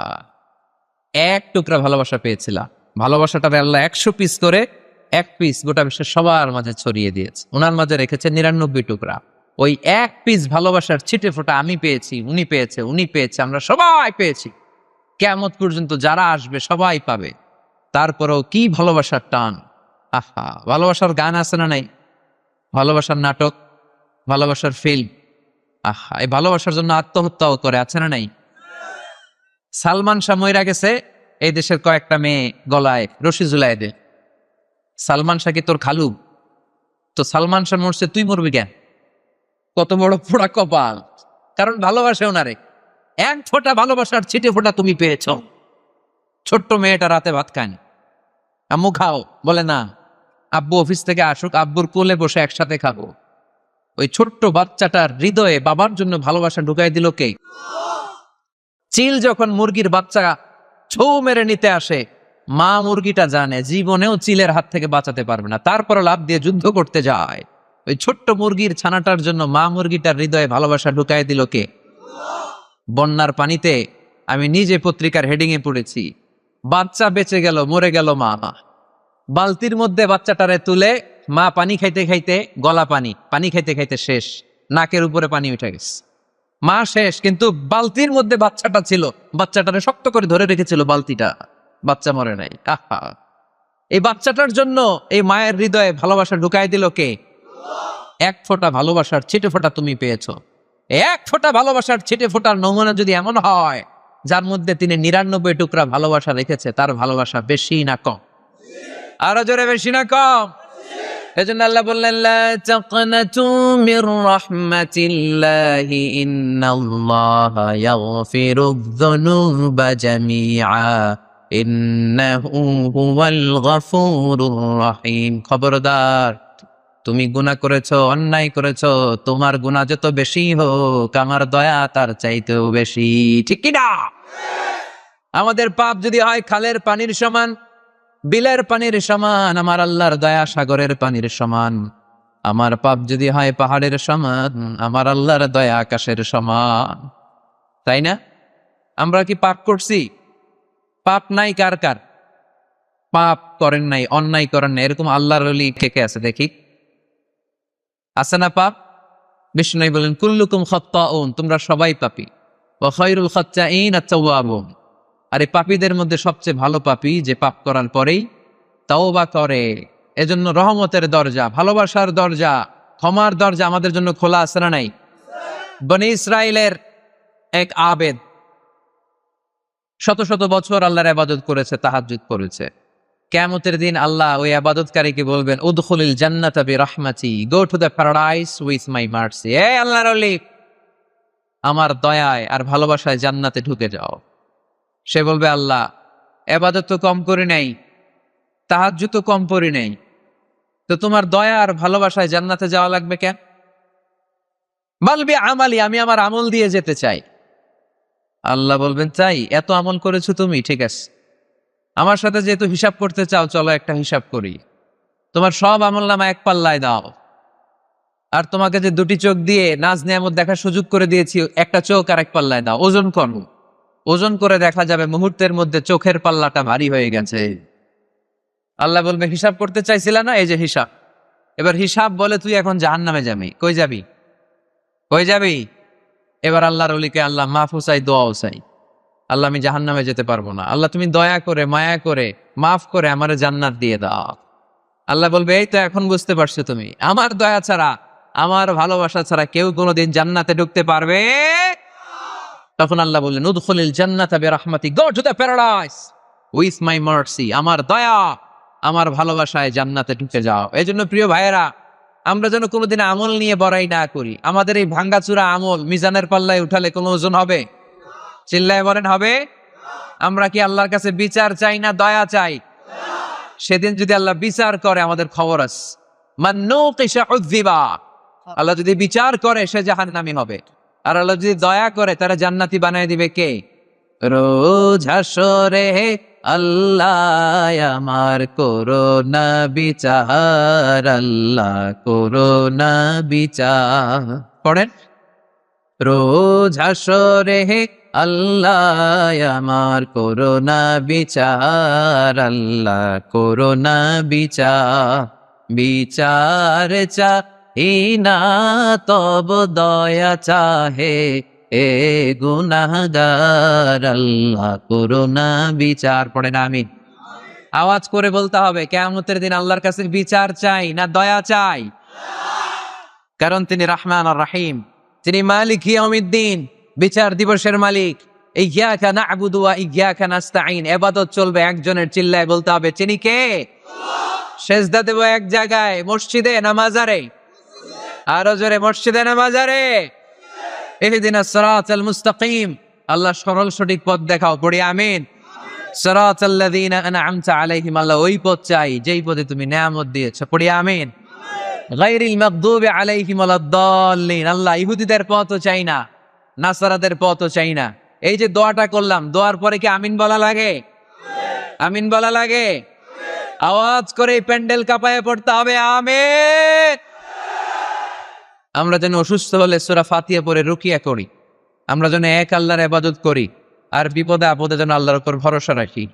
1 টুকরা ভালোবাসা পেয়েছিলাম। ভালোবাসাটারে আল্লাহ 100 পিস করে 1 পিস গোটা বিশ্বের সবার মাঝে ছড়িয়ে দিয়েছে। ওনার মাঝে রেখেছে 99 টুকরা। ওই 1 পিস ভালোবাসার ছিটে ফোঁটা আমি পেয়েছি, উনি পেয়েছে, উনি পেয়েছে, আমরা সবাই পেয়েছি। কিয়ামত পর্যন্ত যারা আসবে সবাই পাবে। তারপরেও কি ভালোবাসার টান! আহা, ভালোবাসার গান আছে না নাই? ভালোবাসার নাটক, ভালোবাসার ফিল্ম। আহা, এই ভালোবাসার জন্য আত্মহত্যাও করে, আছে না নাই? সালমান শাহ মইরা গেছে, এই দেশের কয়েকটা মেয়ে গলায় রশি ঝুলাই দে। সালমান শাহ কি তোর খালু? তো সালমান শাহ মরছে, তুই মরবি কেন? কত বড় পোড়া কপাল! কারণ ভালোবাসে ওনারে। 1 ফোঁটা ভালোবাসার ছিটে ফোঁটা তুমি পেয়েছ। ছোট্ট মেয়েটা রাতে ভাত খায়নি, আম্মু খাও, বলে না। আব্বু অফিস থেকে আসুক, আব্বুর কোলে বসে একসাথে খাবো। ওই ছোট্ট বাচ্চাটার হৃদয়ে বাবার জন্য ভালোবাসা ঢুকাই দিল কে? চিল যখন মুরগির বাচ্চা ছৌ মেরে নিতে আসে, মা মুরগিটা জানে জীবনেও চিলের হাত থেকে বাঁচাতে পারবে না, তারপর লাফ দিয়ে যুদ্ধ করতে যায়। ওই ছোট্ট মুরগির ছানাটার জন্য মা মুরগিটার হৃদয়ে ভালোবাসা ঢুকায় দিল কে? বন্যার পানিতে আমি নিজে পত্রিকার হেডিং এ পড়েছি, বাচ্চা বেঁচে গেল, মরে গেল মা। বালতির মধ্যে বাচ্চাটারে তুলে মা পানি খাইতে খাইতে, গলা পানি, পানি খাইতে খাইতে শেষ, নাকের উপরে পানি উঠে গেছে, মা শেষ, কিন্তু বালতির মধ্যে বাচ্চাটা ছিল, বাচ্চাটারে শক্ত করে ধরে রেখেছিল বালতিটা, বাচ্চা মরে নাই। আহা, এই বাচ্চাটার জন্য এই মায়ের হৃদয়ে ভালোবাসা ঢুকাই দিল কে? এক ফোঁটা ভালোবাসার ছিটে ফোঁটা তুমি পেয়েছো। এক ফোঁটা ভালোবাসার ছিটে ফোঁটার নমুনা যদি এমন হয় যার মধ্যে তিনি 99 টুকরা ভালোবাসা রেখেছে, তার ভালোবাসা বেশি না কম? আরো জোরে, বেশি না কম? এজন্য আল্লাহ বললেন, লা তাকনাতু মির রাহমাতিল্লাহি ইন্নাল্লাহা ইয়াগফিরুয যুনুবা জামিআ ইন্নাহু হুয়াল গফুরুর রহিম। খবরদার, তুমি গুনাহ করেছো, অন্যায় করেছো, তোমার গুনাহ যত বেশি হোক আমার দয়া তার চাইতেও বেশি, ঠিক কি না? আমাদের পাপ যদি হয় খালের পানির সমান, বিলের পানির সমান, আমার আল্লাহর দয়া সাগরের পানির সমান। আমার পাপ যদি হয় পাহাড়ের সমান, আমার আল্লাহর দয়া আকাশের সমান। তাই না? আমরা কি পাপ করছি? পাপ নাই কার কার? পাপ করেন নাই, অন্যায় করেন নাই, এরকম আল্লাহর ওলি কে কে আছে দেখি? আছে না পাপ? বিষ্ণু বলেন, কুল্লুকুম খাত্তাউন, তোমরা সবাই পাপী, ওয়া খায়রুল খাত্তাইন আত-তাওয়াবুন। আর এই পাপীদের মধ্যে সবচেয়ে ভালো পাপী যে পাপ করার পরেই তাওবা করে। এজন্য রহমতের দরজা, ভালোবাসার দরজা, ক্ষমার দরজা আমাদের জন্য খোলা আছে না নাই? বনি ইসরাইলের এক আবেদ শত শত বছর আল্লাহর ইবাদত করেছে, তাহাজ্জুদ করেছে। কিয়ামতের দিন আল্লাহ ওই ইবাদতকারীকে বলবেন, উদখুলিল জান্নাতা বিরহমাতি, go to the paradise with my mercy. এ আল্লাহর ওলি, আমার দয়ায় আর ভালোবাসায় জান্নাতে ঢুকে যাও। সে বলবে, আল্লাহ ইবাদত তো কম করি নাই, তাহাজ্জুদ তো কম পড়ি নাই, তো তোমার দয়া আর ভালোবাসায় জান্নাতে যাওয়া লাগবে কেন? বলবি আমালি, আমি আমার আমল দিয়ে যেতে চাই। আল্লাহ বলবেন, চাই? এত আমল করেছো তুমি, ঠিক আছে, আমার সাথে যেহেতু হিসাব করতে চাও, চলো একটা হিসাব করি। তোমার সব আমল নামা এক পাল্লায় দাও, আর তোমাকে যে দুটি চোখ দিয়ে নাজ নিয়ামত দেখার সুযোগ করে দিয়েছি, একটা চোখ আর এক পাল্লায় দাও, ওজন করো। ওজন করে দেখা যাবে মুহূর্তের মধ্যে চোখের পাল্লাটা ভারী হয়ে গেছে। আল্লাহ বলবে, হিসাব করতে চাইছিল না, এই যে হিসাব। এবার হিসাব বলে, তুই এখন জাহান্নামে যাবি। কই যাবি? কই যাবি? এবার আল্লাহর ওলিকে আল্লাহ মাফ চাই, দোয়াও চাই। আল্লাহ, আমি জাহান্নামে যেতে পারবো না, আল্লাহ তুমি দয়া করে, মায়া করে, মাফ করে আমারে জান্নাত দিয়ে দাও। আল্লাহ বলবে, এই তো এখন বুঝতে পারছো তুমি, আমার দয়া ছাড়া, আমার ভালোবাসা ছাড়া কেউ কোনোদিন জান্নাতে ঢুকতে পারবে। তখন আল্লাহ বললেন, উদখুলিল জান্নাতা বিরহমাতি, go to the paradise with my mercy, আমার দয়া, আমার ভালোবাসায় জান্নাতে ঢুকে যাও। এই জন্য প্রিয় ভাইয়েরা, আমরা যেন কোনোদিন আমল নিয়ে বড়াই না করি। আমাদের এই ভাঙ্গাচুরা আমল মিজানের পাল্লায় উঠালে কোনো ওজন হবে? চিল্লায় বলেন, হবে? আমরা কি আল্লাহর কাছে বিচার চাই না দয়া চাই? সেদিন যদি আল্লাহ বিচার করে, আমাদের খবর আছে, মান নুকিশা উযযিবা। আল্লাহ যদি বিচার করে, সে জাহান্নামী হবে। আর আল্লাহ যদি দয়া করে, তারা জান্নাতি বানায় দিবে কে? রোজ হাসরে আল্লাহ আমার করোনা বিচার, আল্লাহ করোনা বিচার। পড়েন, রোজ হাসরে আল্লাহ আমার করোনা বিচার, আল্লাহ করোনা বিচার। বিচার চাহিনা তব দয়া চাহে, এ গুনাহগার, আল্লাহ করোনা বিচার। পড়েন আমিন। আওয়াজ করে বলতে হবে, কিয়ামতের দিন আল্লাহর কাছে বিচার চাই না দয়া চাই? কারণ তিনি রহমান আর রহিম, তিনি মালিক ইয়াউমিদ্দিন, বিচার দিবসের মালিক। ইয়্যাকা না'বুদু ওয়া ইয়্যাকা নাস্তাঈন, ইবাদত চলবে একজনের, চিল্লায় বলতে হবে, তিনি কে? সেজদা দেব এক জায়গায়, মসজিদে না মাজারে? আরো জোরে, মসজিদে না মাজারে? ইহদিনাস সিরাতাল মুস্তাকিম, আল্লাহ সরল সঠিক পথ দেখাও। পড়ি আমিন। সিরাতাল্লাযীনা আন'আমতা আলাইহিম, আল্লাহ ওই পথ চাই যেই পথে তুমি নিয়ামত দিয়েছো। পড়ি আমিন। গায়রিল মাগদুবি আলাইহিম ওয়ালাদ-দাল্লিন, আল্লাহ ইহুদিদের পথও চাই না, নাসারাদের পথও চাই না, এই যে দোয়াটা করলাম, দোয়ার পরে কি আমিন বলা লাগে? আমিন বলা লাগে? আওয়াজ করে এই প্যান্ডেল কাঁপায় পড়তে হবে আমিন। আমরা যেন অসুস্থ হলে সূরা ফাতিহা পড়ে রুকিয়া করি, আমরা যেন এক আল্লাহর ইবাদত করি, আর বিপদে আপদে যেন আল্লাহর উপর ভরসা রাখি।